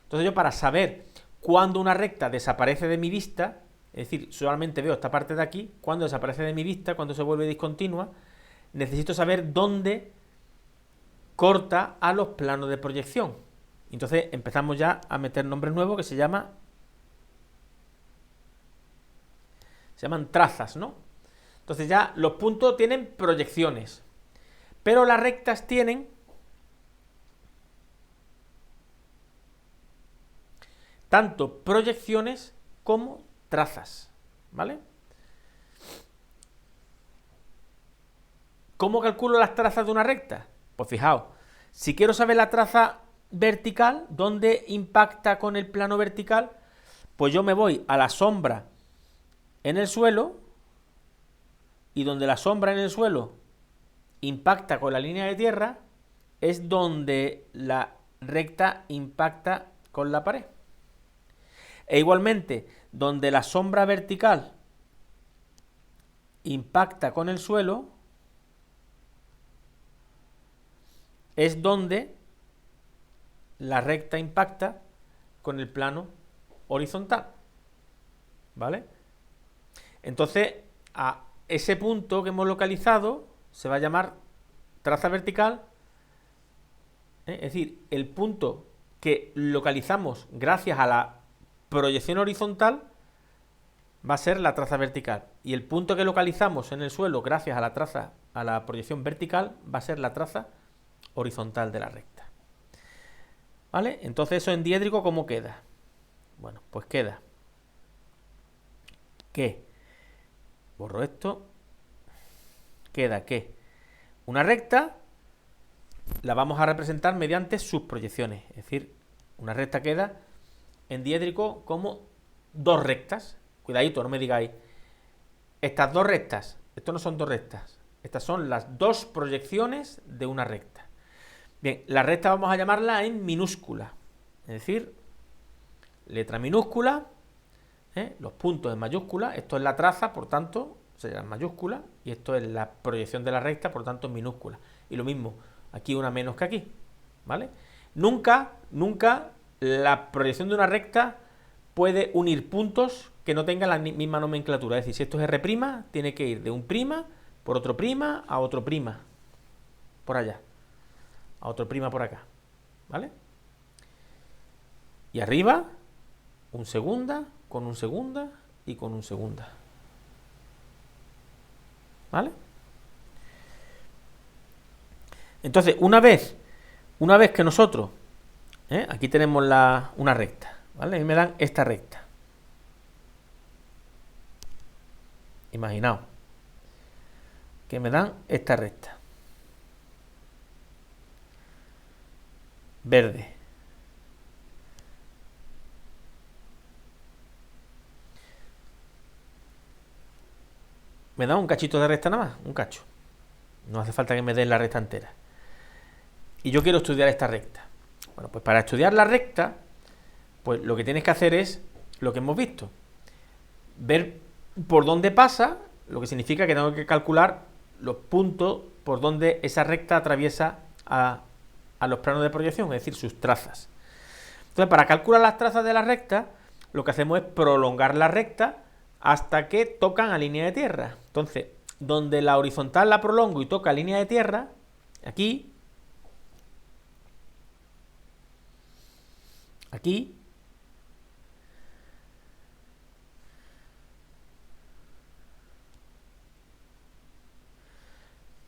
Entonces yo, para saber cuándo una recta desaparece de mi vista, es decir, solamente veo esta parte de aquí, cuando desaparece de mi vista, cuando se vuelve discontinua, necesito saber dónde corta a los planos de proyección. Entonces empezamos ya a meter nombres nuevos que se llaman trazas, ¿no? Entonces ya los puntos tienen proyecciones, pero las rectas tienen tanto proyecciones como trazas, ¿vale? ¿Cómo calculo las trazas de una recta? Pues fijaos, si quiero saber la traza vertical, dónde impacta con el plano vertical, pues yo me voy a la sombra en el suelo, y donde la sombra en el suelo impacta con la línea de tierra, es donde la recta impacta con la pared. E igualmente, donde la sombra vertical impacta con el suelo, es donde la recta impacta con el plano horizontal. ¿Vale? Entonces, a ese punto que hemos localizado se va a llamar traza vertical, es decir, el punto que localizamos gracias a la proyección horizontal, va a ser la traza vertical. Y el punto que localizamos en el suelo, gracias a la traza, a la proyección vertical, va a ser la traza horizontal de la recta. ¿Vale? Entonces eso en diédrico, ¿cómo queda? Bueno, pues queda que, borro esto, queda que una recta la vamos a representar mediante sus proyecciones. Es decir, una recta queda en diédrico como dos rectas. Cuidadito, no me digáis, estas dos rectas, esto no son dos rectas, estas son las dos proyecciones de una recta. Bien, la recta vamos a llamarla en minúscula, es decir, letra minúscula, los puntos en mayúscula, esto es la traza, por tanto, será en mayúscula, y esto es la proyección de la recta, por tanto, en minúscula. Y lo mismo, aquí una menos que aquí, ¿vale? Nunca la proyección de una recta puede unir puntos que no tengan la misma nomenclatura. Es decir, si esto es R', tiene que ir de un prima, por otro prima, a otro prima, por allá, a otro prima por acá, ¿vale? Y arriba, un segunda, con un segunda y con un segunda, ¿vale? Entonces, una vez que nosotros, aquí tenemos una recta, ¿vale? A mí me dan esta recta. Imaginaos que me dan esta recta. Verde. Me da un cachito de recta nada más, un cacho. No hace falta que me den la recta entera. Y yo quiero estudiar esta recta. Bueno, pues para estudiar la recta, pues lo que tienes que hacer es lo que hemos visto. Ver por dónde pasa, lo que significa que tengo que calcular los puntos por donde esa recta atraviesa a los planos de proyección, es decir, sus trazas. Entonces, para calcular las trazas de la recta, lo que hacemos es prolongar la recta hasta que tocan a línea de tierra. Entonces, donde la horizontal la prolongo y toca a línea de tierra, aquí,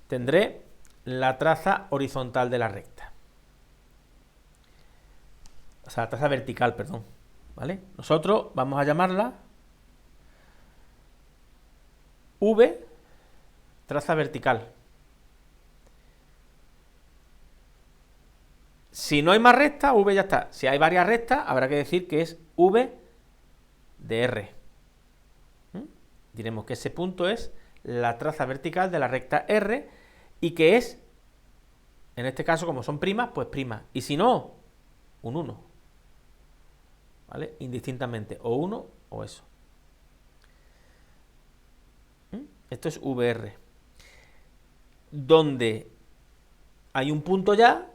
tendré la traza horizontal de la recta. O sea, la traza vertical, perdón. ¿Vale? Nosotros vamos a llamarla V, traza vertical. Si no hay más rectas, V ya está. Si hay varias rectas, habrá que decir que es V de R. Diremos que ese punto es la traza vertical de la recta R y que es, en este caso, como son primas, pues prima. Y si no, un 1. ¿Vale? Indistintamente, o 1 o eso. Esto es VR. Donde hay un punto ya,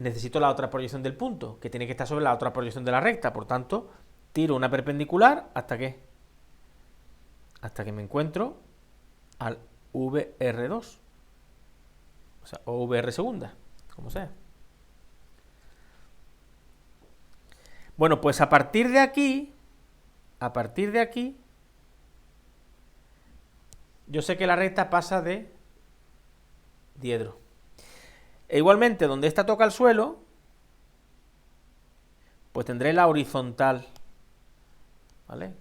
necesito la otra proyección del punto, que tiene que estar sobre la otra proyección de la recta. Por tanto, tiro una perpendicular hasta que me encuentro al VR2. O sea, o VR segunda, como sea. Bueno, pues a partir de aquí, yo sé que la recta pasa de diedro. E igualmente, donde esta toca el suelo, pues tendré la horizontal. ¿Vale?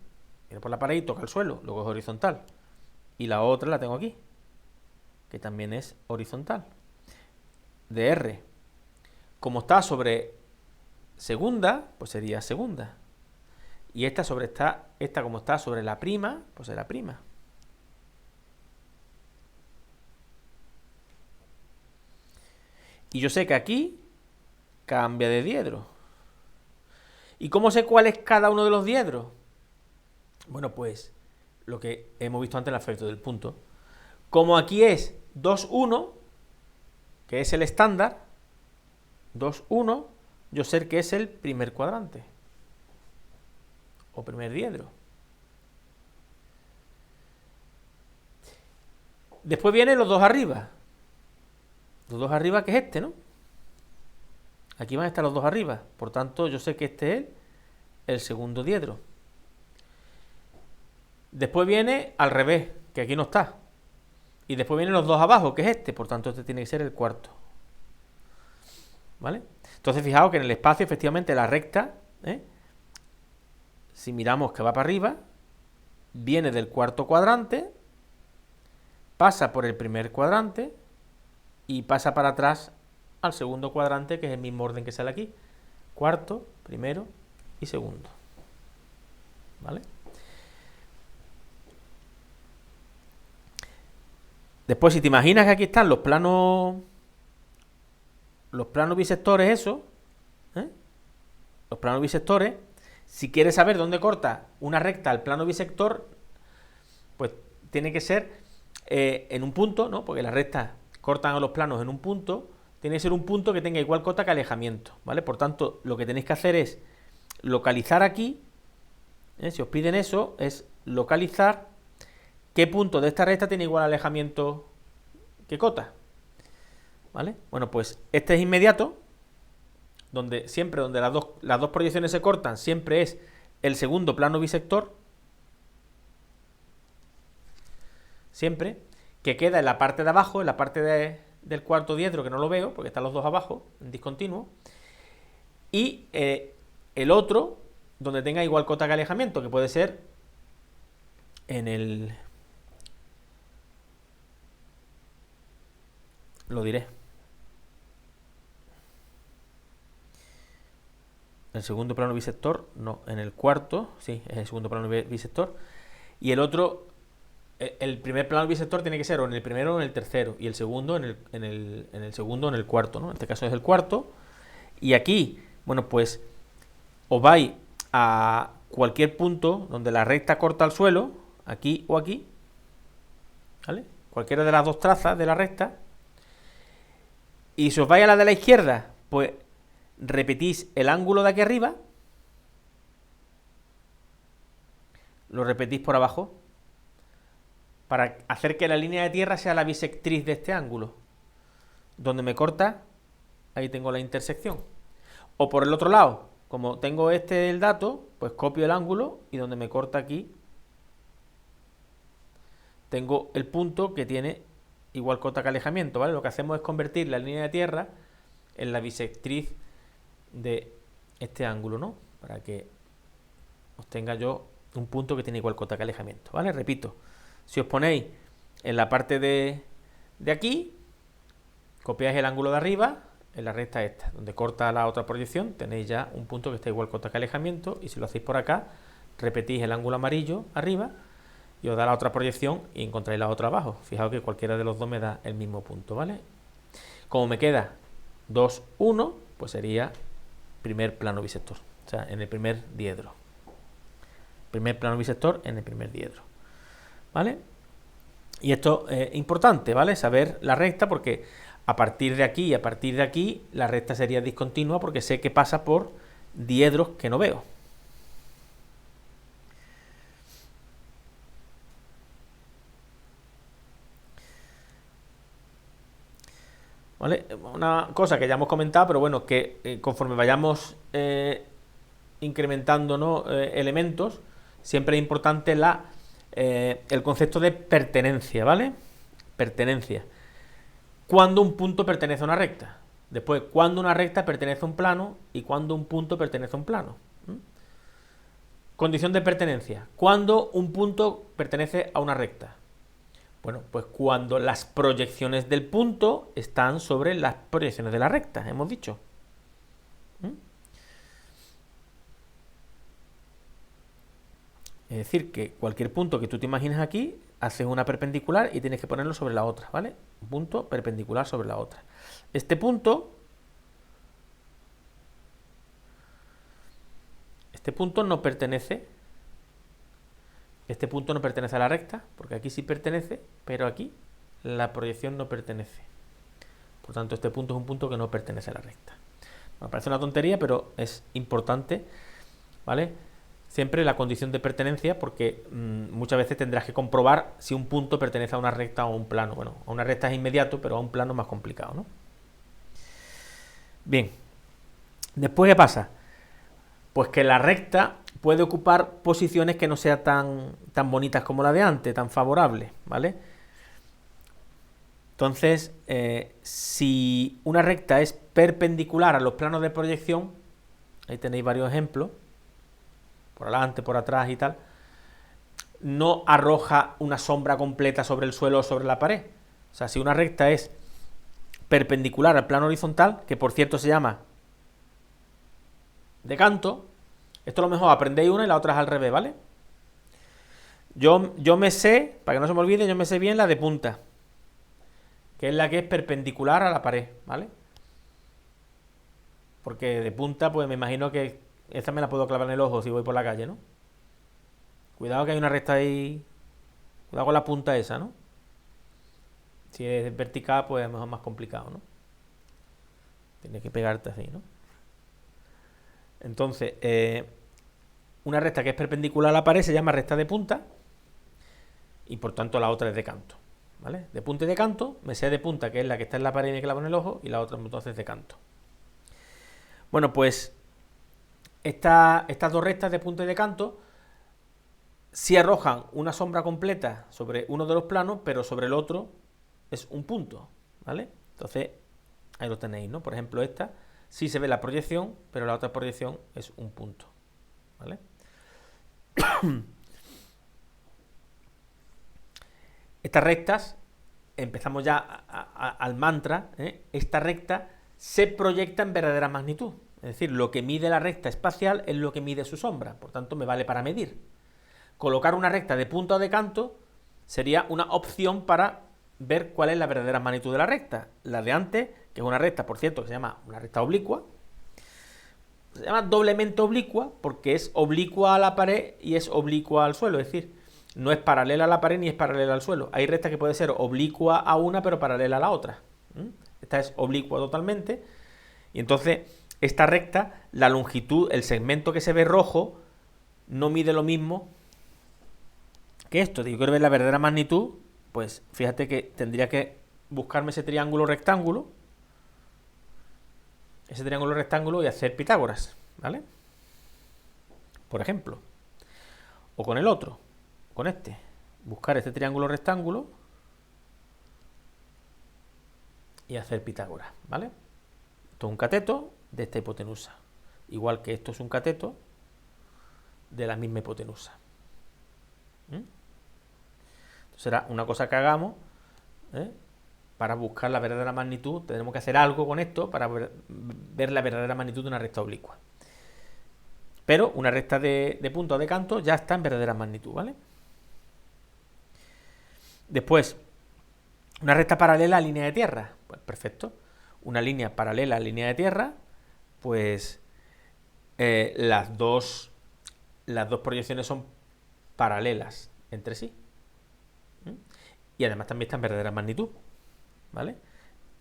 Viene por la pared y toca el suelo, luego es horizontal. Y la otra la tengo aquí, que también es horizontal. De R. Como está sobre segunda, pues sería segunda. Y esta como está sobre la prima, pues es la prima. Y yo sé que aquí cambia de diedro. ¿Y cómo sé cuál es cada uno de los diedros? Bueno, pues lo que hemos visto antes en el efecto del punto. Como aquí es 2, 1, que es el estándar, 2, 1, yo sé que es el primer cuadrante. O primer diedro. Después vienen los dos arriba. Los dos arriba, que es este, ¿no? Aquí van a estar los dos arriba. Por tanto, yo sé que este es el segundo diedro. Después viene al revés, que aquí no está. Y después vienen los dos abajo, que es este. Por tanto, este tiene que ser el cuarto. ¿Vale? Entonces, fijaos que en el espacio, efectivamente, la recta, si miramos que va para arriba, viene del cuarto cuadrante, pasa por el primer cuadrante y pasa para atrás al segundo cuadrante, que es el mismo orden que sale aquí. Cuarto, primero y segundo. ¿Vale? Después, si te imaginas que aquí están los planos bisectores, eso, los planos bisectores, si quieres saber dónde corta una recta al plano bisector, pues tiene que ser en un punto, ¿no? Porque las rectas cortan a los planos en un punto, tiene que ser un punto que tenga igual cota que alejamiento, ¿vale? Por tanto, lo que tenéis que hacer es localizar aquí, si os piden eso, es localizar qué punto de esta recta tiene igual alejamiento que cota, ¿vale? Bueno, pues este es inmediato, donde las dos proyecciones se cortan, siempre es el segundo plano bisector, siempre, que queda en la parte de abajo, en la parte del cuarto diedro, que no lo veo, porque están los dos abajo, en discontinuo, y el otro, donde tenga igual cota que alejamiento, que puede ser en el... Lo diré. El segundo plano bisector, no, en el cuarto, sí, es el segundo plano bisector. Y el otro, el primer plano bisector tiene que ser o en el primero o en el tercero. Y el segundo en el segundo o en el cuarto, ¿no? En este caso es el cuarto. Y aquí, bueno, pues os vais a cualquier punto donde la recta corta al suelo, aquí o aquí, ¿vale? Cualquiera de las dos trazas de la recta. Y si os vais a la de la izquierda, pues repetís el ángulo de aquí arriba, lo repetís por abajo, para hacer que la línea de tierra sea la bisectriz de este ángulo. Donde me corta, ahí tengo la intersección. O por el otro lado, como tengo el dato, pues copio el ángulo y donde me corta aquí, tengo el punto que tiene igual cota que alejamiento, ¿vale? Lo que hacemos es convertir la línea de tierra en la bisectriz de este ángulo, ¿no? Para que obtenga yo un punto que tiene igual cota que alejamiento, ¿vale? Repito, si os ponéis en la parte de aquí, copiáis el ángulo de arriba, en la recta esta, donde corta la otra proyección, tenéis ya un punto que está igual cota que alejamiento, y si lo hacéis por acá, repetís el ángulo amarillo arriba, y os da la otra proyección y encontráis la otra abajo. Fijaos que cualquiera de los dos me da el mismo punto, ¿vale? Como me queda 2, 1, pues sería primer plano bisector, o sea, en el primer diedro. Primer plano bisector en el primer diedro, ¿vale? Y esto es importante, ¿vale? Saber la recta, porque a partir de aquí y a partir de aquí la recta sería discontinua, porque sé que pasa por diedros que no veo. ¿Vale? Una cosa que ya hemos comentado, pero bueno, que conforme vayamos incrementando, ¿no? Elementos, siempre es importante el concepto de pertenencia, ¿vale? Pertenencia. Cuando un punto pertenece a una recta. Después, cuando una recta pertenece a un plano y cuando un punto pertenece a un plano. Condición de pertenencia. Cuando un punto pertenece a una recta. Bueno, pues cuando las proyecciones del punto están sobre las proyecciones de la recta, hemos dicho. Es decir, que cualquier punto que tú te imagines aquí, haces una perpendicular y tienes que ponerlo sobre la otra, ¿vale? Un punto perpendicular sobre la otra. Este punto no pertenece. Este punto no pertenece a la recta, porque aquí sí pertenece, pero aquí la proyección no pertenece. Por tanto, este punto es un punto que no pertenece a la recta. Me parece una tontería, pero es importante, ¿vale? Siempre la condición de pertenencia, porque muchas veces tendrás que comprobar si un punto pertenece a una recta o a un plano. Bueno, a una recta es inmediato, pero a un plano es más complicado, ¿no? Bien. Después, ¿qué pasa? Pues que la recta puede ocupar posiciones que no sean tan bonitas como la de antes, tan favorables, ¿vale? Entonces, si una recta es perpendicular a los planos de proyección, ahí tenéis varios ejemplos, por adelante, por atrás y tal, no arroja una sombra completa sobre el suelo o sobre la pared. O sea, si una recta es perpendicular al plano horizontal, que por cierto se llama de canto, esto a lo mejor aprendéis una y la otra es al revés, ¿vale? Yo me sé, para que no se me olvide, yo me sé bien la de punta, que es la que es perpendicular a la pared, ¿vale? Porque de punta, pues me imagino que esta me la puedo clavar en el ojo si voy por la calle, ¿no? Cuidado que hay una recta ahí, cuidado con la punta esa, ¿no? Si es vertical, pues a lo mejor es más complicado, ¿no? Tienes que pegarte así, ¿no? Entonces, una recta que es perpendicular a la pared se llama recta de punta y por tanto la otra es de canto, ¿vale? De punta y de canto, me sé de punta, que es la que está en la pared y me clavo en el ojo, y la otra entonces de canto. Bueno, pues estas dos rectas de punta y de canto sí arrojan una sombra completa sobre uno de los planos, pero sobre el otro es un punto, ¿vale? Entonces, ahí lo tenéis, ¿no? Por ejemplo, esta sí se ve la proyección, pero la otra proyección es un punto, ¿vale? Estas rectas, empezamos ya al mantra, ¿eh? Esta recta se proyecta en verdadera magnitud, es decir, lo que mide la recta espacial es lo que mide su sombra, por tanto me vale para medir. Colocar una recta de punta o de canto sería una opción para ver cuál es la verdadera magnitud de la recta. La de antes, que es una recta, por cierto, que se llama una recta oblicua, se llama doblemente oblicua porque es oblicua a la pared y es oblicua al suelo, es decir, no es paralela a la pared ni es paralela al suelo. Hay rectas que puede ser oblicua a una pero paralela a la otra. Esta es oblicua totalmente y entonces esta recta, la longitud, el segmento que se ve rojo, no mide lo mismo que esto. Si yo quiero ver la verdadera magnitud, pues fíjate que tendría que buscarme ese triángulo rectángulo y hacer Pitágoras, ¿vale? Por ejemplo. O con el otro, con este. Buscar este triángulo rectángulo y hacer Pitágoras, ¿vale? Esto es un cateto de esta hipotenusa. Igual que esto es un cateto de la misma hipotenusa. Entonces será una cosa que hagamos, ¿eh? Para buscar la verdadera magnitud, tenemos que hacer algo con esto para ver la verdadera magnitud de una recta oblicua. Pero una recta de punta o de canto ya está en verdadera magnitud, ¿vale? Después, una recta paralela a línea de tierra. Pues perfecto. Una línea paralela a línea de tierra, pues las dos proyecciones son paralelas entre sí. Y además también está en verdadera magnitud, ¿vale?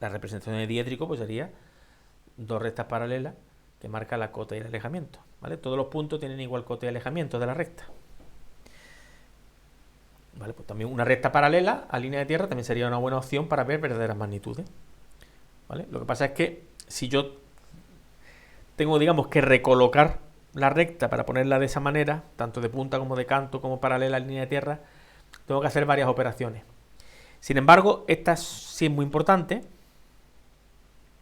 La representación de diédrico pues sería dos rectas paralelas que marcan la cota y el alejamiento, ¿vale? Todos los puntos tienen igual cota y alejamiento de la recta. ¿Vale? Pues también una recta paralela a línea de tierra también sería una buena opción para ver verdaderas magnitudes, ¿vale? Lo que pasa es que si yo tengo, digamos, que recolocar la recta para ponerla de esa manera, tanto de punta como de canto como paralela a línea de tierra, tengo que hacer varias operaciones. Sin embargo, esta sí es muy importante,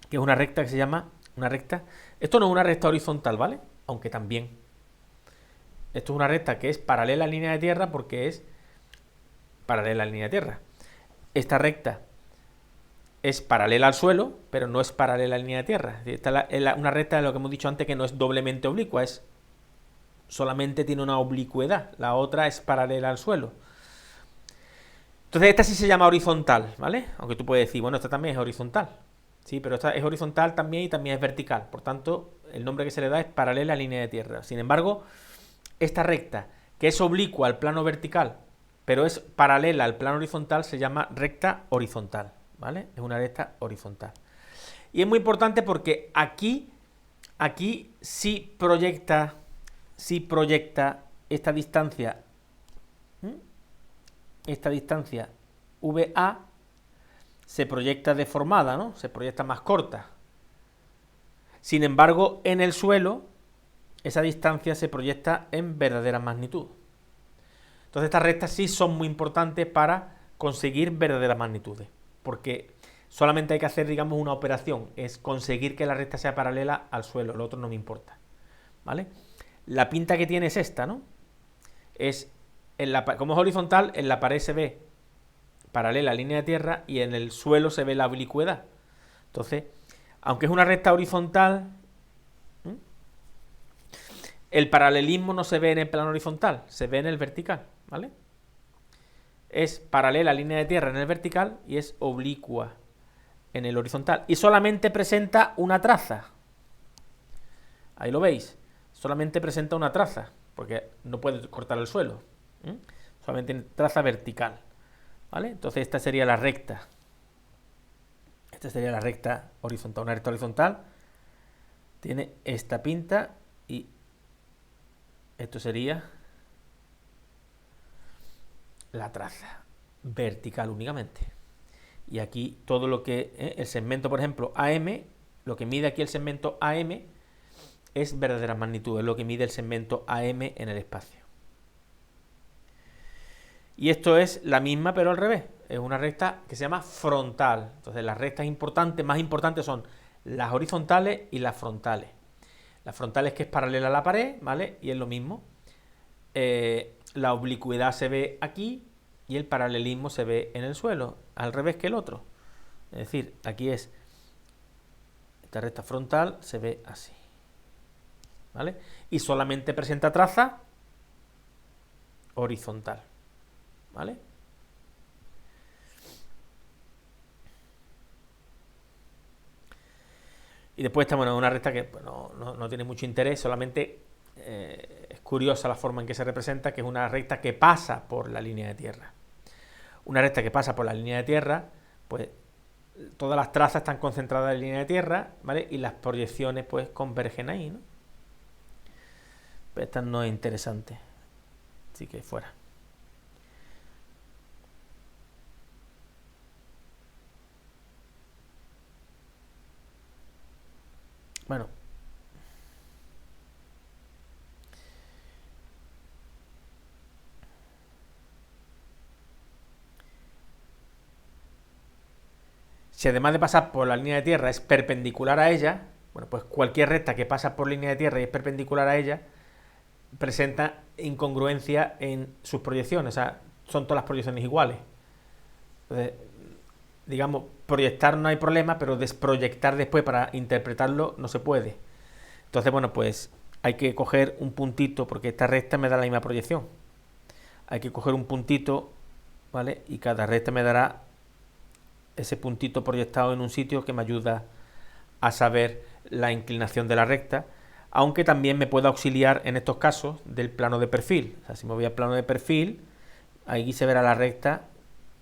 que es una recta que se llama una recta. Esto no es una recta horizontal, ¿vale? Aunque también. Esto es una recta que es paralela a línea de tierra porque es paralela a línea de tierra. Esta recta es paralela al suelo, pero no es paralela a línea de tierra. Esta es una recta de lo que hemos dicho antes que no es doblemente oblicua, solamente tiene una oblicuidad. La otra es paralela al suelo. Entonces esta sí se llama horizontal, ¿vale? Aunque tú puedes decir, bueno, esta también es horizontal. Sí, pero esta es horizontal también y también es vertical. Por tanto, el nombre que se le da es paralela a línea de tierra. Sin embargo, esta recta, que es oblicua al plano vertical, pero es paralela al plano horizontal, se llama recta horizontal, ¿vale? Es una recta horizontal. Y es muy importante porque aquí sí proyecta esta distancia VA se proyecta deformada, ¿no? Se proyecta más corta. Sin embargo, en el suelo esa distancia se proyecta en verdadera magnitud. Entonces estas rectas sí son muy importantes para conseguir verdaderas magnitudes, porque solamente hay que hacer, digamos, una operación, es conseguir que la recta sea paralela al suelo, lo otro no me importa, ¿vale? La pinta que tiene es esta, ¿no? Como es horizontal, en la pared se ve paralela a la línea de tierra y en el suelo se ve la oblicuidad. Entonces, aunque es una recta horizontal, el paralelismo no se ve en el plano horizontal, se ve en el vertical, ¿vale? Es paralela a la línea de tierra en el vertical y es oblicua en el horizontal. Y solamente presenta una traza. Ahí lo veis. Solamente presenta una traza, porque no puede cortar el suelo. Solamente tiene traza vertical, ¿vale? Entonces esta sería la recta. Esta sería la recta horizontal. Una recta horizontal tiene esta pinta y esto sería la traza vertical únicamente. Y aquí todo lo que el segmento, por ejemplo, AM, lo que mide aquí el segmento AM es verdadera magnitud, es lo que mide el segmento AM en el espacio. Y esto es la misma pero al revés, es una recta que se llama frontal. Entonces las rectas importantes, más importantes son las horizontales y las frontales. Las frontales que es paralela a la pared, ¿vale? Y es lo mismo. La oblicuidad se ve aquí y el paralelismo se ve en el suelo, al revés que el otro. Es decir, aquí es esta recta frontal se ve así, ¿vale? Y solamente presenta traza horizontal, ¿vale? Y después está, bueno, una recta que pues, no tiene mucho interés, solamente es curiosa la forma en que se representa, que es una recta que pasa por la línea de tierra. Una recta que pasa por la línea de tierra, pues todas las trazas están concentradas en la línea de tierra, ¿vale? Y las proyecciones pues convergen ahí, ¿no? Pero esta no es interesante, así que fuera. Bueno, si además de pasar por la línea de tierra es perpendicular a ella, bueno, pues cualquier recta que pasa por línea de tierra y es perpendicular a ella presenta incongruencia en sus proyecciones, o sea, son todas las proyecciones iguales. Entonces, digamos, proyectar no hay problema, pero desproyectar después para interpretarlo no se puede. Entonces, bueno, pues hay que coger un puntito, porque esta recta me da la misma proyección. Hay que coger un puntito, ¿vale? Y cada recta me dará ese puntito proyectado en un sitio que me ayuda a saber la inclinación de la recta, aunque también me puede auxiliar en estos casos del plano de perfil. O sea, si me voy al plano de perfil, ahí se verá la recta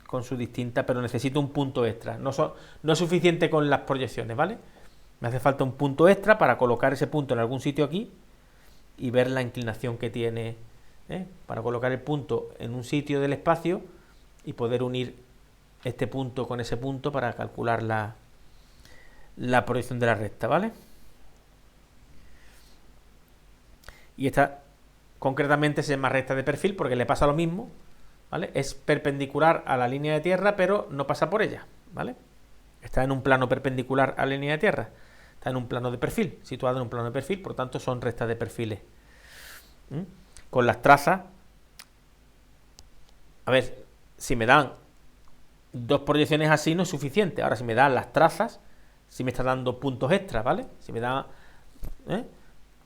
con su distinta, pero necesito un punto extra. No es suficiente con las proyecciones, ¿vale? Me hace falta un punto extra para colocar ese punto en algún sitio aquí y ver la inclinación que tiene, para colocar el punto en un sitio del espacio y poder unir este punto con ese punto para calcular la proyección de la recta, ¿vale? Y esta concretamente se llama recta de perfil porque le pasa lo mismo, ¿vale? Es perpendicular a la línea de tierra, pero no pasa por ella, ¿vale? Está en un plano perpendicular a la línea de tierra, está en un plano de perfil, situado en un plano de perfil, por tanto son rectas de perfiles. Con las trazas, a ver, si me dan dos proyecciones así no es suficiente. Ahora si me dan las trazas, si me está dando puntos extras, ¿vale? Si me da,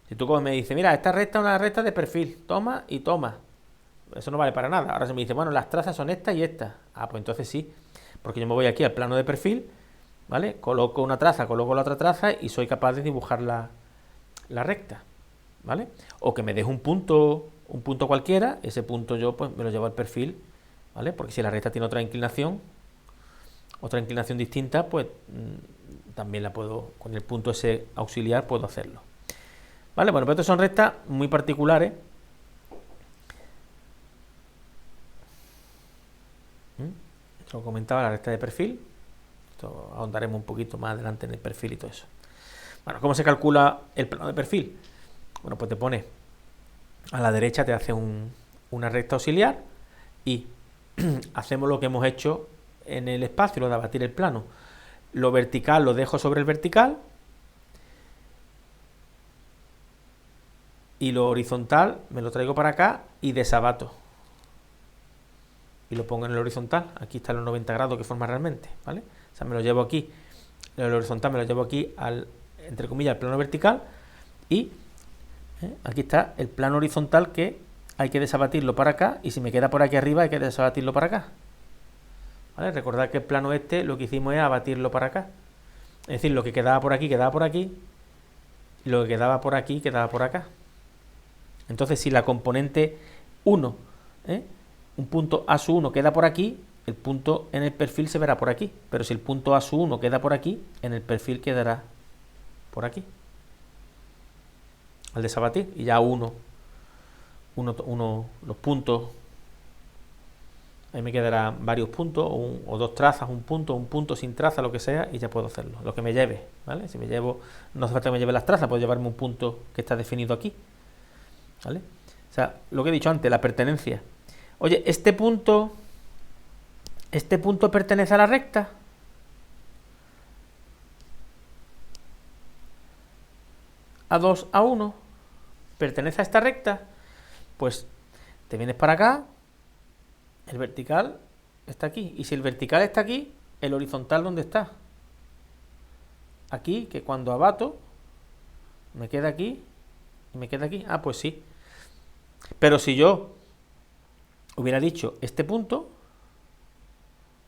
si tú me dices, mira, esta recta es una recta de perfil, toma y toma, eso no vale para nada. Ahora si me dice, bueno, las trazas son estas y estas, pues entonces sí, porque yo me voy aquí al plano de perfil, ¿vale? Coloco una traza, coloco la otra traza y soy capaz de dibujar la recta, ¿vale? O que me deje un punto cualquiera, ese punto yo pues me lo llevo al perfil, ¿vale? Porque si la recta tiene otra inclinación distinta, pues también la puedo, con el punto ese auxiliar puedo hacerlo, ¿vale? Bueno, pero estas son rectas muy particulares. Lo comentaba, la recta de perfil. Esto ahondaremos un poquito más adelante en el perfil y todo eso. Bueno, ¿cómo se calcula el plano de perfil? Bueno, pues te pone a la derecha, te hace una recta auxiliar y hacemos lo que hemos hecho en el espacio, lo de abatir el plano. Lo vertical lo dejo sobre el vertical y lo horizontal me lo traigo para acá y desabato. Y lo pongo en el horizontal. Aquí está los 90 grados que forma realmente, ¿vale? O sea, me lo llevo aquí, el horizontal me lo llevo aquí al, entre comillas, al plano vertical y aquí está el plano horizontal que hay que desabatirlo para acá y si me queda por aquí arriba hay que desabatirlo para acá. ¿Vale? Recordad que el plano este lo que hicimos es abatirlo para acá. Es decir, lo que quedaba por aquí, y lo que quedaba por aquí, quedaba por acá. Entonces, si la componente 1, un punto A1 queda por aquí, el punto en el perfil se verá por aquí. Pero si el punto A1 queda por aquí, en el perfil quedará por aquí. Al desabatir, y ya los puntos, ahí me quedarán varios puntos, o dos trazas, un punto sin traza, lo que sea, y ya puedo hacerlo, lo que me lleve, ¿vale? Si me llevo, no hace falta que me lleve las trazas, puedo llevarme un punto que está definido aquí, ¿vale? O sea, lo que he dicho antes, la pertenencia. Oye, ¿este punto pertenece a la recta? A2, A1, ¿pertenece a esta recta? Pues te vienes para acá, el vertical está aquí, y si el vertical está aquí, el horizontal ¿dónde está? Aquí, que cuando abato, me queda aquí, y me queda aquí, ah, pues sí. Pero si yo hubiera dicho este punto,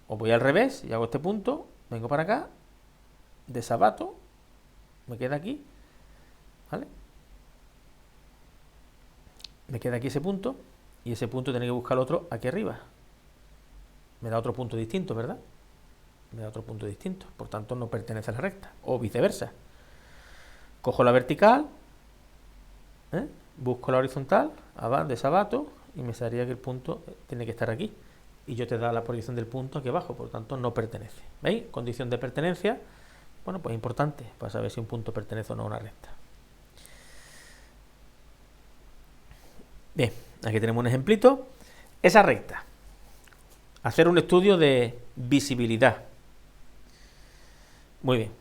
o voy al revés, y hago este punto, vengo para acá, desabato, me queda aquí, ¿vale? Me queda aquí ese punto, y ese punto tiene que buscar otro aquí arriba. Me da otro punto distinto, ¿verdad? Me da otro punto distinto, por tanto no pertenece a la recta, o viceversa. Cojo la vertical, busco la horizontal, desabato, y me saldría que el punto tiene que estar aquí. Y yo te da la posición del punto aquí abajo, por tanto no pertenece. ¿Veis? Condición de pertenencia, bueno, pues importante, para saber si un punto pertenece o no a una recta. Bien, aquí tenemos un ejemplito. Esa recta. Hacer un estudio de visibilidad. Muy bien.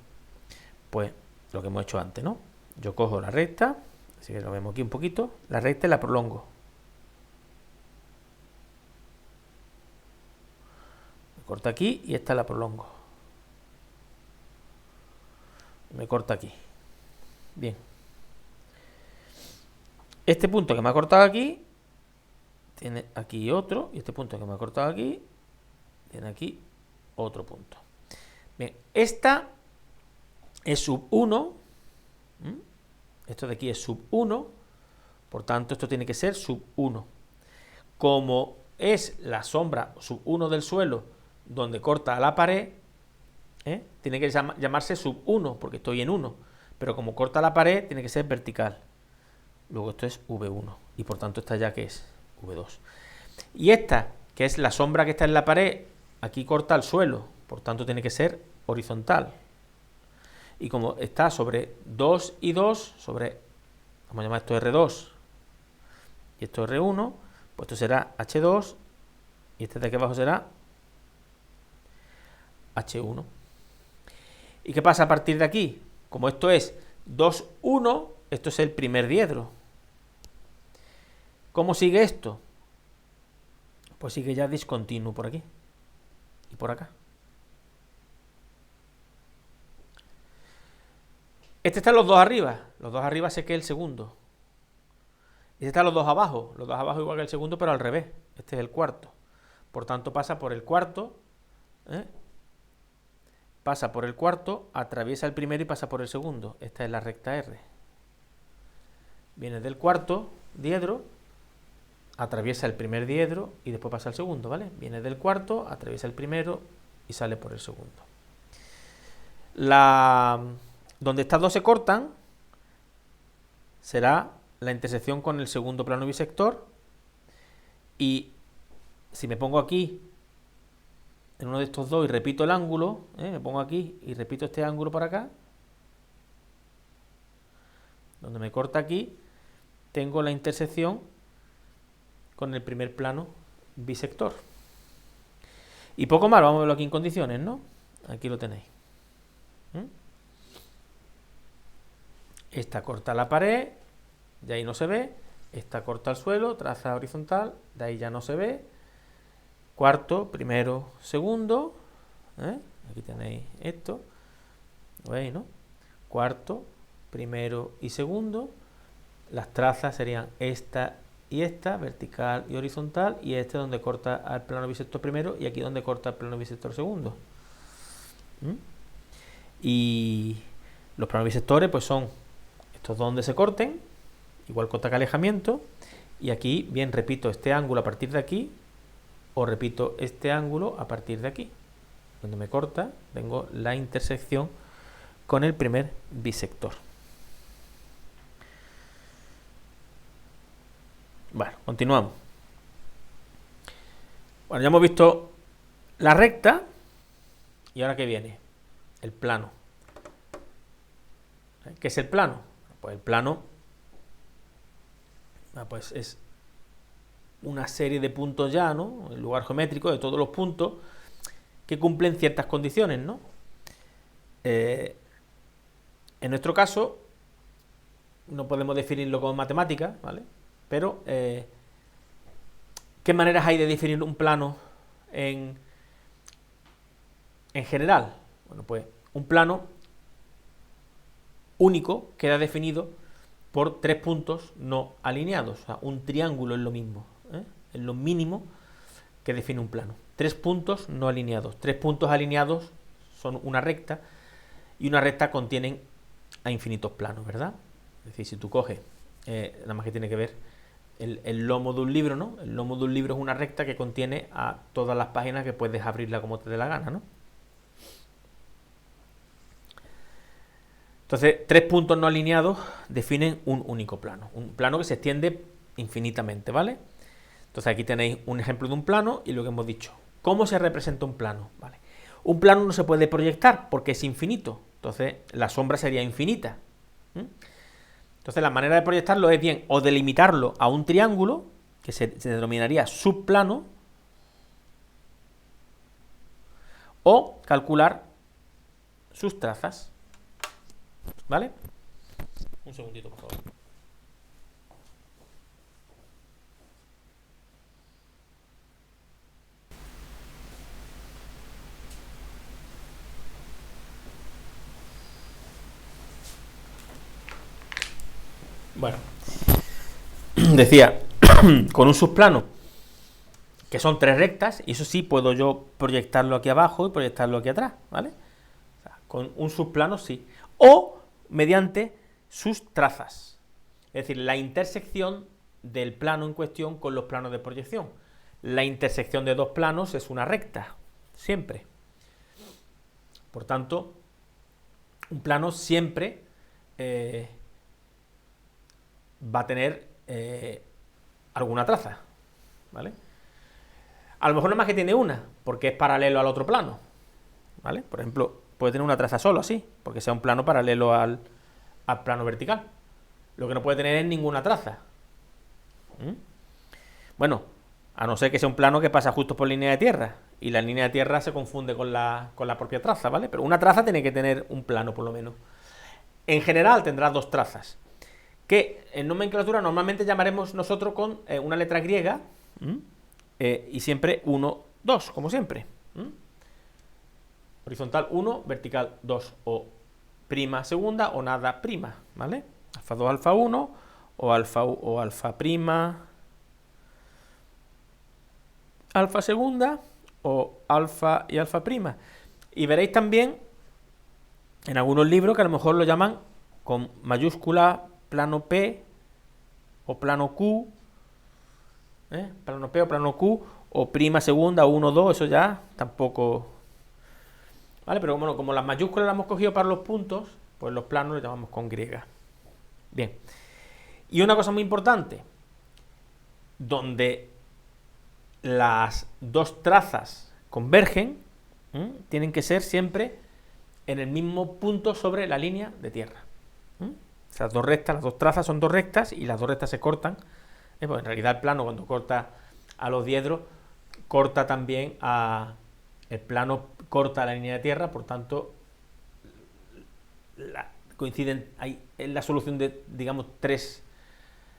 Pues lo que hemos hecho antes, ¿no? Yo cojo la recta, así que lo vemos aquí un poquito. La recta y la prolongo. Me corta aquí y esta la prolongo. Me corta aquí. Bien. Este punto que me ha cortado aquí tiene aquí otro, y este punto que me ha cortado aquí tiene aquí otro punto. Bien, esta es sub 1, esto de aquí es sub 1, por tanto esto tiene que ser sub 1. Como es la sombra sub 1 del suelo donde corta a la pared, tiene que llamarse sub 1 porque estoy en 1, pero como corta la pared tiene que ser vertical. Luego esto es V1 y por tanto esta ya que es V2. Y esta, que es la sombra que está en la pared, aquí corta el suelo, por tanto tiene que ser horizontal. Y como está sobre 2 y 2, sobre, vamos a llamar esto R2 y esto R1, pues esto será H2 y este de aquí abajo será H1. ¿Y qué pasa a partir de aquí? Como esto es 2, 1, esto es el primer diedro. ¿Cómo sigue esto? Pues sigue ya discontinuo por aquí y por acá. Este están los dos arriba. Los dos arriba sé que es el segundo. Y este están los dos abajo. Los dos abajo igual que el segundo, pero al revés. Este es el cuarto. Por tanto pasa por el cuarto. Pasa por el cuarto, atraviesa el primero y pasa por el segundo. Esta es la recta R. Viene del cuarto diedro, atraviesa el primer diedro y después pasa al segundo, ¿vale? Viene del cuarto, atraviesa el primero y sale por el segundo. Donde estas dos se cortan será la intersección con el segundo plano bisector, y si me pongo aquí en uno de estos dos y repito el ángulo, me pongo aquí y repito este ángulo para acá, donde me corta aquí, tengo la intersección con el primer plano bisector. Y poco más, vamos a verlo aquí en condiciones, ¿no? Aquí lo tenéis. Esta corta la pared, de ahí no se ve. Esta corta el suelo, traza horizontal, de ahí ya no se ve. Cuarto, primero, segundo. Aquí tenéis esto. ¿Lo veis, no? Cuarto, primero y segundo. Las trazas serían esta y esta, vertical y horizontal, y este donde corta al plano bisector primero y aquí donde corta el plano bisector segundo. Y los planos bisectores pues son estos donde se corten, igual corta que alejamiento, y aquí bien repito este ángulo a partir de aquí, o repito este ángulo a partir de aquí, donde me corta, tengo la intersección con el primer bisector. Bueno, continuamos. Bueno, ya hemos visto la recta, y ahora ¿qué viene? El plano. ¿Qué es el plano? Pues el plano pues es una serie de puntos llanos, el lugar geométrico de todos los puntos que cumplen ciertas condiciones, ¿no? En nuestro caso no podemos definirlo como matemática, ¿vale? Pero ¿qué maneras hay de definir un plano en general? Bueno, pues un plano único queda definido por tres puntos no alineados. O sea, un triángulo es lo mismo, es lo mínimo que define un plano. Tres puntos no alineados. Tres puntos alineados son una recta, y una recta contienen a infinitos planos, ¿verdad? Es decir, si tú coges, nada más que tiene que ver el lomo de un libro, ¿no? El lomo de un libro es una recta que contiene a todas las páginas, que puedes abrirla como te dé la gana, ¿no? Entonces, tres puntos no alineados definen un único plano. Un plano que se extiende infinitamente, ¿vale? Entonces aquí tenéis un ejemplo de un plano y lo que hemos dicho. ¿Cómo se representa un plano? ¿Vale? Un plano no se puede proyectar porque es infinito. Entonces la sombra sería infinita. Entonces la manera de proyectarlo es bien o delimitarlo a un triángulo, que se denominaría subplano, o calcular sus trazas. ¿Vale? Un segundito, por favor. Bueno, decía, con un subplano, que son tres rectas, y eso sí puedo yo proyectarlo aquí abajo y proyectarlo aquí atrás, ¿vale? O sea, con un subplano sí. O mediante sus trazas, es decir, la intersección del plano en cuestión con los planos de proyección. La intersección de dos planos es una recta, siempre. Por tanto, un plano siempre va a tener alguna traza, ¿vale? A lo mejor no más que tiene una, porque es paralelo al otro plano, ¿vale? Por ejemplo, puede tener una traza solo así, porque sea un plano paralelo al plano vertical. Lo que no puede tener es ninguna traza. Bueno, a no ser que sea un plano que pasa justo por línea de tierra, y la línea de tierra se confunde con la propia traza, ¿vale? Pero una traza tiene que tener un plano, por lo menos. En general tendrá dos trazas, que en nomenclatura normalmente llamaremos nosotros con una letra griega, y siempre 1, 2, como siempre. Horizontal 1, vertical 2, o prima segunda o nada prima, ¿vale? Alfa 2, alfa 1, o alfa prima, alfa segunda, o alfa y alfa prima. Y veréis también en algunos libros que a lo mejor lo llaman con mayúscula plano P o plano Q, plano P o plano Q, o prima segunda, 1, 2, eso ya tampoco, ¿vale? Pero bueno, como las mayúsculas las hemos cogido para los puntos, pues los planos los llamamos con griega. Bien, y una cosa muy importante, donde las dos trazas convergen, tienen que ser siempre en el mismo punto sobre la línea de tierra. Esas dos rectas, las dos trazas son dos rectas y las dos rectas se cortan. Pues en realidad el plano, cuando corta a los diedros, corta también el plano corta la línea de tierra, por tanto coinciden ahí en la solución de, digamos,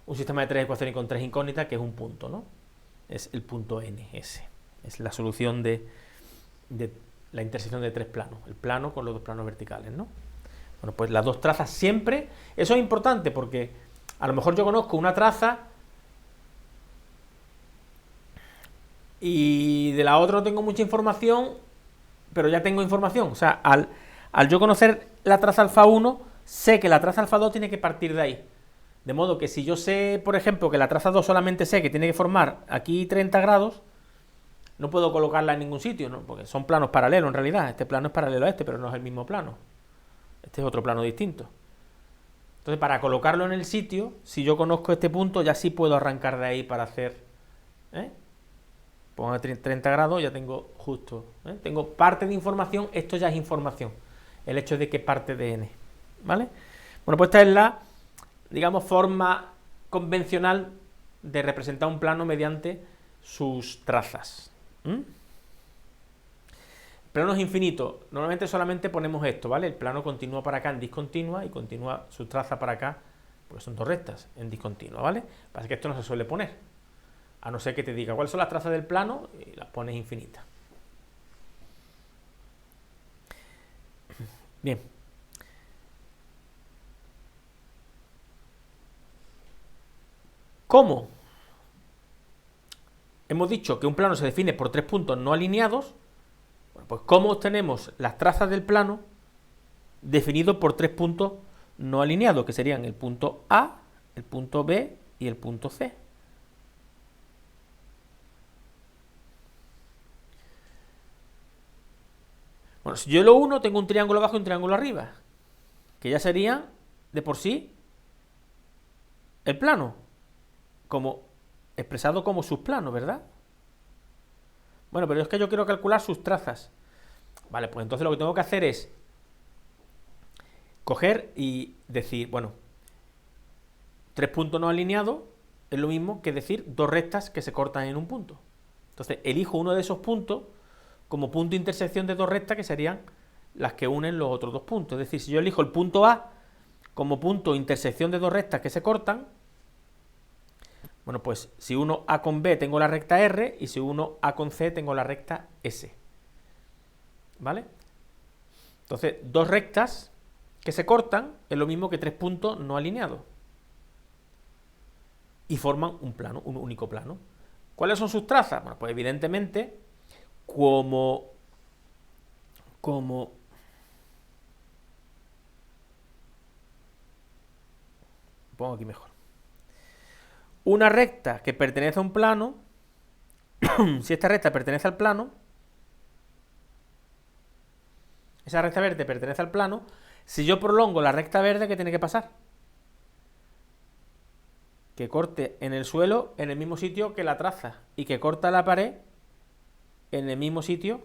un sistema de tres ecuaciones con tres incógnitas, que es un punto, ¿no? Es el punto N, ese. Es la solución de la intersección de tres planos, el plano con los dos planos verticales, ¿no? Bueno, pues las dos trazas siempre, eso es importante porque a lo mejor yo conozco una traza y de la otra no tengo mucha información, pero ya tengo información. O sea, al yo conocer la traza alfa 1, sé que la traza alfa 2 tiene que partir de ahí. De modo que si yo sé, por ejemplo, que la traza 2 solamente sé que tiene que formar aquí 30 grados, no puedo colocarla en ningún sitio, ¿no? Porque son planos paralelos en realidad. Este plano es paralelo a este, pero no es el mismo plano. Este es otro plano distinto. Entonces, para colocarlo en el sitio, si yo conozco este punto, ya sí puedo arrancar de ahí para hacer... Pongo 30 grados, ya tengo justo... Tengo parte de información, esto ya es información. El hecho de que parte de n. ¿Vale? Bueno, pues esta es la, digamos, forma convencional de representar un plano mediante sus trazas. Planos infinitos, normalmente solamente ponemos esto, ¿vale? El plano continúa para acá en discontinua y continúa su traza para acá, porque son dos rectas en discontinua, ¿vale? Pasa que esto no se suele poner, a no ser que te diga cuáles son las trazas del plano y las pones infinitas. Bien. ¿Cómo? Hemos dicho que un plano se define por tres puntos no alineados. Bueno, pues ¿cómo obtenemos las trazas del plano definido por tres puntos no alineados? Que serían el punto A, el punto B y el punto C. Bueno, si yo lo uno, tengo un triángulo abajo y un triángulo arriba, que ya sería de por sí el plano, como expresado como subplano, ¿verdad? Bueno, pero es que yo quiero calcular sus trazas. Vale, pues entonces lo que tengo que hacer es coger y decir, bueno, tres puntos no alineados es lo mismo que decir dos rectas que se cortan en un punto. Entonces elijo uno de esos puntos como punto de intersección de dos rectas que serían las que unen los otros dos puntos. Es decir, si yo elijo el punto A como punto de intersección de dos rectas que se cortan, bueno, pues si uno A con B tengo la recta R y si uno A con C tengo la recta S. ¿Vale? Entonces, dos rectas que se cortan es lo mismo que tres puntos no alineados. Y forman un plano, un único plano. ¿Cuáles son sus trazas? Bueno, pues evidentemente, como pongo aquí mejor. Una recta que pertenece a un plano, si esta recta pertenece al plano, esa recta verde pertenece al plano, si yo prolongo la recta verde, ¿qué tiene que pasar? Que corte en el suelo en el mismo sitio que la traza y que corta la pared en el mismo sitio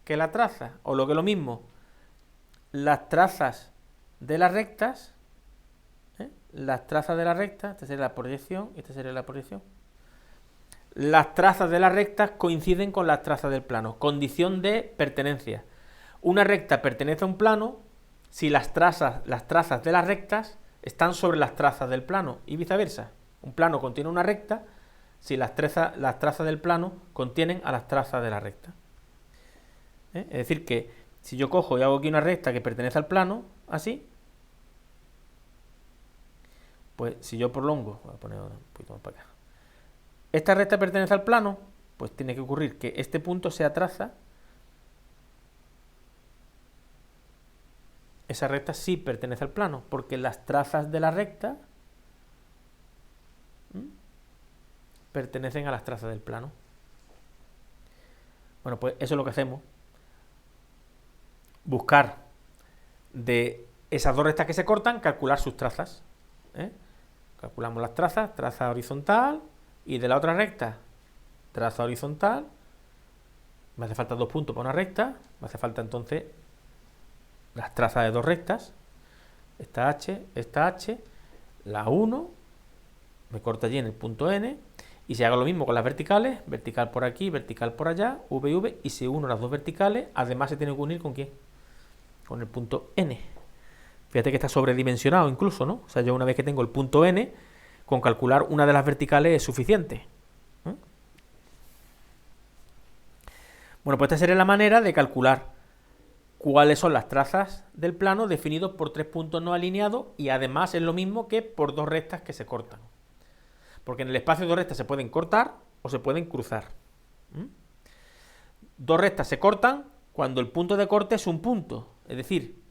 que la traza, o lo que es lo mismo, las trazas de las rectas, las trazas de la recta, esta sería la proyección, esta sería la proyección. Las trazas de las rectas coinciden con las trazas del plano. Condición de pertenencia. Una recta pertenece a un plano si las trazas de las rectas están sobre las trazas del plano y viceversa. Un plano contiene una recta si las trazas del plano contienen a las trazas de la recta. Es decir que si yo cojo y hago aquí una recta que pertenece al plano, así, pues si yo prolongo, voy a poner un poquito más para acá, esta recta pertenece al plano, pues tiene que ocurrir que este punto sea traza, esa recta sí pertenece al plano, porque las trazas de la recta pertenecen a las trazas del plano. Bueno, pues eso es lo que hacemos. Buscar de esas dos rectas que se cortan, calcular sus trazas. Calculamos las trazas, traza horizontal, y de la otra recta, traza horizontal. Me hace falta dos puntos para una recta, me hace falta entonces las trazas de dos rectas. esta H, la 1, me corta allí en el punto N, y si hago lo mismo con las verticales, vertical por aquí, vertical por allá, V, V, y si uno las dos verticales, además se tiene que unir ¿con quién? Con el punto N. Fíjate que está sobredimensionado incluso, ¿no? O sea, yo una vez que tengo el punto N, con calcular una de las verticales es suficiente. Bueno, pues esta sería la manera de calcular cuáles son las trazas del plano definidos por 3 puntos no alineados, y además es lo mismo que por 2 rectas que se cortan. Porque en el espacio 2 rectas se pueden cortar o se pueden cruzar. 2 rectas se cortan cuando el punto de corte es un punto. Es decir,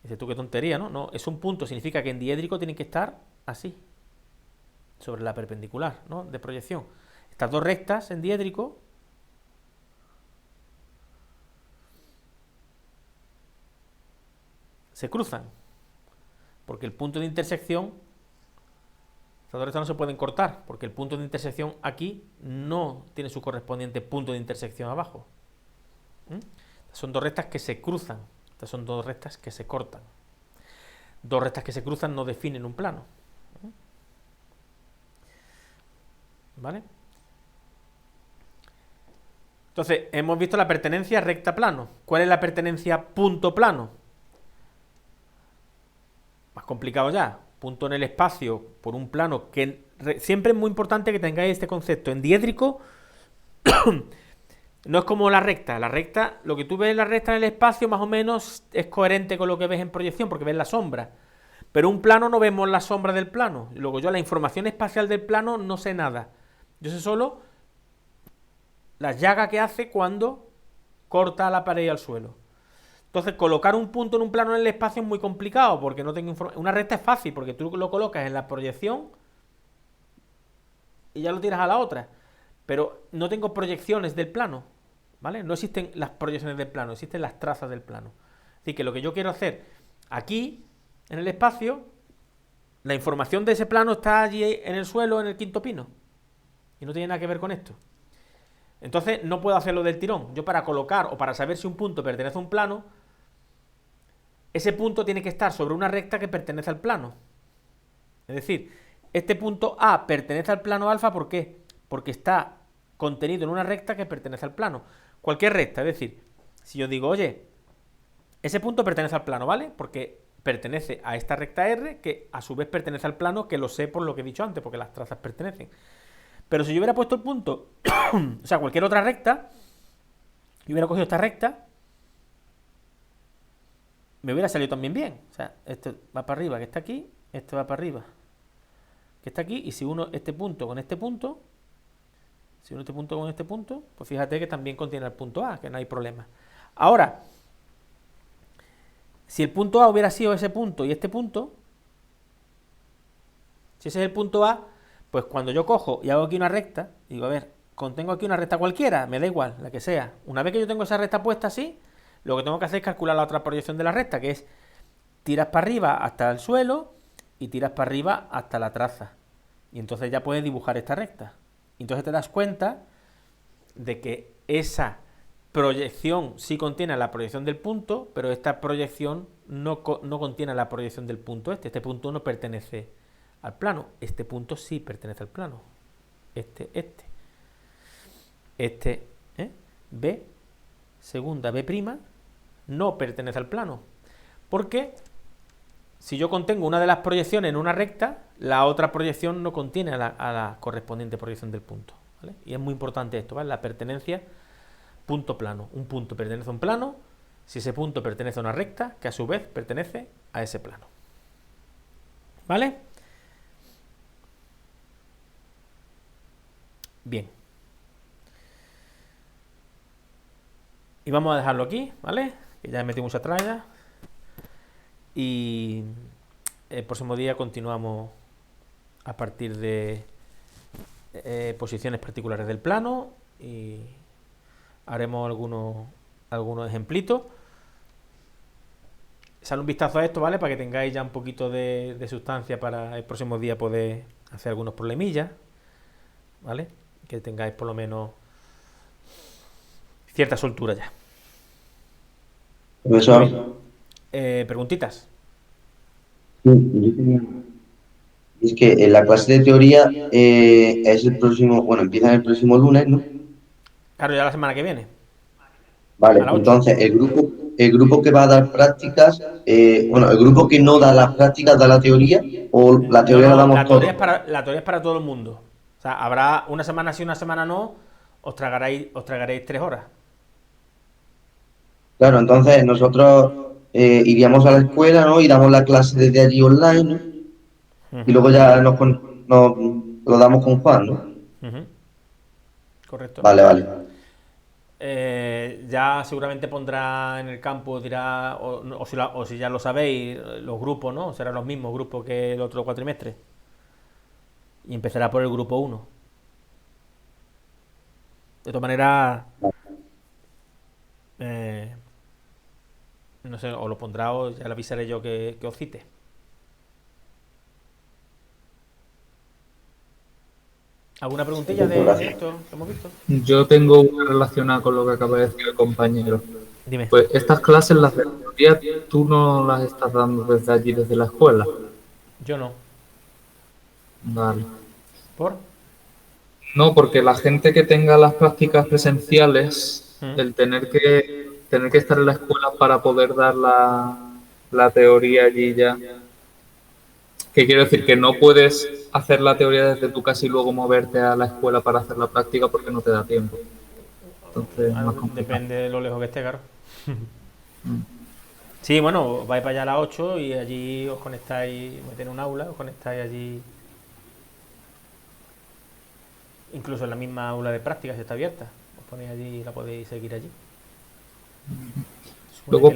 dices tú qué tontería, ¿no? No, es un punto, significa que en diédrico tienen que estar así, sobre la perpendicular, ¿no? De proyección. Estas 2 rectas en diédrico se cruzan, porque el punto de intersección, estas 2 rectas no se pueden cortar, porque el punto de intersección aquí no tiene su correspondiente punto de intersección abajo. Son 2 rectas que se cruzan, estas son 2 rectas que se cortan. 2 rectas que se cruzan no definen un plano. ¿Vale? Entonces, hemos visto la pertenencia recta-plano. ¿Cuál es la pertenencia punto-plano? Más complicado ya. Punto en el espacio por un plano que siempre es muy importante que tengáis este concepto. En diédrico no es como la recta. La recta, lo que tú ves en la recta en el espacio más o menos es coherente con lo que ves en proyección, porque ves la sombra. Pero un plano no vemos la sombra del plano. Luego yo la información espacial del plano no sé nada. Yo sé solo las llagas que hace cuando corta la pared al suelo. Entonces, colocar un punto en un plano en el espacio es muy complicado, porque no tengo información. Una recta es fácil, porque tú lo colocas en la proyección y ya lo tiras a la otra. Pero no tengo proyecciones del plano, ¿vale? No existen las proyecciones del plano, existen las trazas del plano. Así que lo que yo quiero hacer aquí, en el espacio, la información de ese plano está allí en el suelo, en el quinto pino. Y no tiene nada que ver con esto. Entonces no puedo hacerlo del tirón. Yo para colocar o para saber si un punto pertenece a un plano, ese punto tiene que estar sobre una recta que pertenece al plano. Es decir, este punto A pertenece al plano alfa, ¿por qué? Porque está contenido en una recta que pertenece al plano. Cualquier recta, es decir, si yo digo, oye, ese punto pertenece al plano, ¿vale? Porque pertenece a esta recta R, que a su vez pertenece al plano, que lo sé por lo que he dicho antes, porque las trazas pertenecen. Pero si yo hubiera puesto el punto, o sea, cualquier otra recta, y hubiera cogido esta recta, me hubiera salido también bien. O sea, esto va para arriba, que está aquí, esto va para arriba, que está aquí, y si uno este punto con este punto, si uno este punto con este punto, pues fíjate que también contiene el punto A, que no hay problema. Ahora, si el punto A hubiera sido ese punto y este punto, si ese es el punto A, pues cuando yo cojo y hago aquí una recta, digo, a ver, contengo aquí una recta cualquiera, me da igual, la que sea. Una vez que yo tengo esa recta puesta así, lo que tengo que hacer es calcular la otra proyección de la recta, que es tiras para arriba hasta el suelo y tiras para arriba hasta la traza. Y entonces ya puedes dibujar esta recta. Y entonces te das cuenta de que esa proyección sí contiene la proyección del punto, pero esta proyección no contiene la proyección del punto este. Este punto no pertenece al plano. Este punto sí pertenece al plano. B, segunda B', no pertenece al plano. Porque si yo contengo una de las proyecciones en una recta, la otra proyección no contiene a la correspondiente proyección del punto, ¿vale? Y es muy importante esto, ¿vale? La pertenencia punto-plano. Un punto pertenece a un plano si ese punto pertenece a una recta, que a su vez pertenece a ese plano. ¿Vale? Bien. Y vamos a dejarlo aquí, ¿vale? Que ya he metido mucha tralla. Y el próximo día continuamos a partir de posiciones particulares del plano y haremos algunos ejemplitos. Echad un vistazo a esto, ¿vale? Para que tengáis ya un poquito de sustancia para el próximo día poder hacer algunos problemillas, ¿vale? Que tengáis por lo menos cierta soltura ya. Profesor, Preguntitas. Sí, yo tenía. Es que en la clase de teoría es el próximo, bueno, empieza el próximo lunes, ¿no? Claro, ya la semana que viene, a Vale, la 8. entonces el grupo que va a dar prácticas, bueno, el grupo que no da las prácticas da la teoría o la No, teoría la no, damos todos. la teoría es para todo el mundo. O sea, habrá una semana sí, una semana no, os tragaréis 3 horas. Claro, entonces nosotros iríamos a la escuela, ¿no? Y damos la clase desde allí online, ¿no? Y Ujú, luego ya nos lo damos con Juan, ¿no? ujú, correcto. Vale, vale. Ya seguramente pondrá en el campo, dirá, o si ya lo sabéis, los grupos, ¿no? Serán los mismos grupos que el otro cuatrimestre. Y empezará por el grupo uno. De todas maneras, eh, no sé, o lo pondrá o ya le avisaré yo que os cite. ¿Alguna preguntilla Perfecto, de gracias. esto que hemos visto? Yo tengo una relacionada con lo que acaba de decir el compañero. Dime. Pues estas clases, las de teoría, tú no las estás dando desde allí, desde la escuela. Yo no. Vale. ¿Por? No, porque la gente que tenga las prácticas presenciales, ¿Mm? el tener que estar en la escuela para poder dar la teoría allí ya. Que quiero decir que no puedes hacer la teoría desde tu casa y luego moverte a la escuela para hacer la práctica porque no te da tiempo. Entonces es más complicado. Depende de lo lejos que esté, claro. Mm. Sí, bueno, vais para allá a las 8 y allí os conectáis, metéis en un aula, os conectáis allí, incluso en la misma aula de práctica si está abierta. Os ponéis allí y la podéis seguir allí. Se supone que Luego, la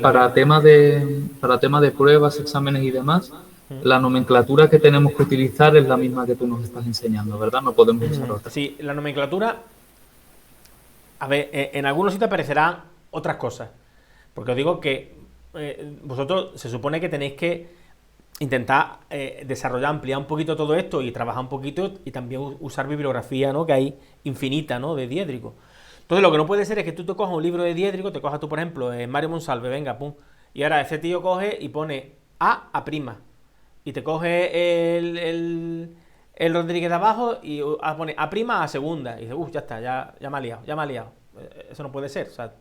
de... para tema de pruebas, exámenes y demás, ¿Mm? la nomenclatura que tenemos que utilizar es la misma que tú nos estás enseñando, ¿verdad? No podemos usar otra. Sí, la nomenclatura, a ver, en algunos sitios aparecerán otras cosas. Porque os digo que vosotros se supone que tenéis que intentar desarrollar, ampliar un poquito todo esto y trabajar un poquito y también usar bibliografía, ¿no? Que hay infinita, ¿no? De Diédrico. Entonces lo que no puede ser es que tú te cojas un libro de Diédrico, te cojas tú, por ejemplo, Mario Monsalve, venga, pum, y ahora ese tío coge y pone a prima, y te coge el Rodríguez de abajo y pone a prima a segunda, y dices, ya está, ya me ha liado, ya me ha liado. Eso no puede ser, o sea,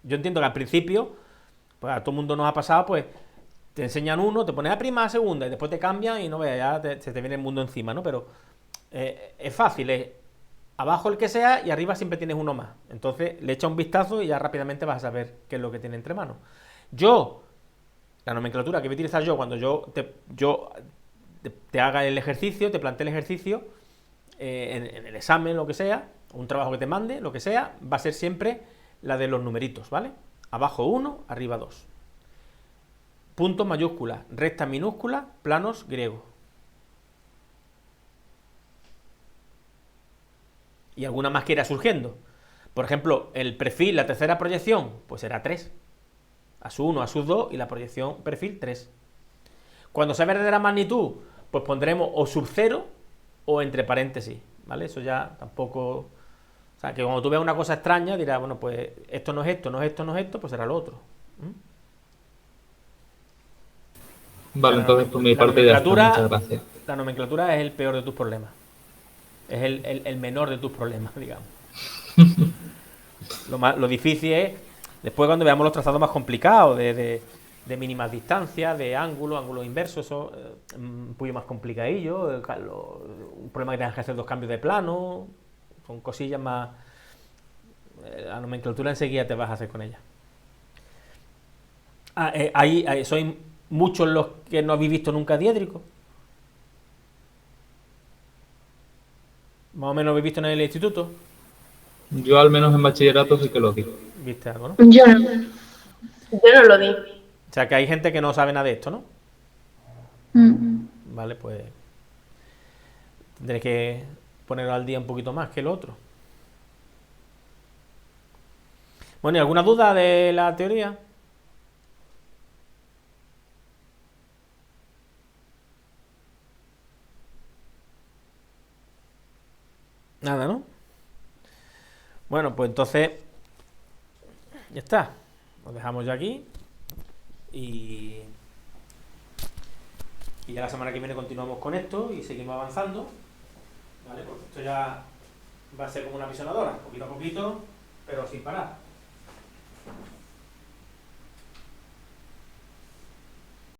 yo entiendo que al principio, pues a todo el mundo nos ha pasado, pues te enseñan uno, te pones a prima a segunda y después te cambian y no veas, se te viene el mundo encima, ¿no? Pero es fácil, es abajo el que sea y arriba siempre tienes uno más. Entonces le echa un vistazo y ya rápidamente vas a saber qué es lo que tiene entre manos. Yo, la nomenclatura que voy a utilizar yo cuando te haga el ejercicio, te plantee el ejercicio, en el examen, lo que sea, un trabajo que te mande, lo que sea, va a ser siempre la de los numeritos, ¿vale? Abajo 1, arriba 2. Puntos mayúsculas, rectas minúsculas, planos griegos. Y alguna más que irá surgiendo. Por ejemplo, el perfil, la tercera proyección, pues será 3. A su 1, a su 2 y la proyección perfil 3. Cuando sea verdadera magnitud, pues pondremos o sub 0 o entre paréntesis, ¿vale? Eso ya tampoco... O sea, que cuando tú veas una cosa extraña, dirás, bueno, pues esto no es esto, no es esto, no es esto, pues será lo otro. O sea, Vale, entonces por mi la parte ya está. Muchas nomenclatura, gracias. la nomenclatura es el peor de tus problemas. Es el menor de tus problemas, digamos. Lo difícil es, después cuando veamos los trazados más complicados, de mínimas distancias, de ángulos inversos, eso un poquito más complicadillo, un problema que tengas que hacer 2 cambios de plano, son cosillas más... La nomenclatura enseguida te vas a hacer con ella. Sois muchos los que no habéis visto nunca diédrico. Más o menos habéis visto en el instituto. Yo al menos en bachillerato sí que lo digo. ¿Viste algo, no? Yo no. Yo no lo di. O sea que hay gente que no sabe nada de esto, ¿no? Mm. Vale, pues tendré que ponerlo al día un poquito más que el otro. Bueno, ¿y alguna duda de la teoría? Nada, ¿no? Bueno, pues entonces ya está. Lo dejamos ya aquí y Y ya la semana que viene continuamos con esto y seguimos avanzando, ¿vale? Porque esto ya va a ser como una pisonadora, poquito a poquito, pero sin parar.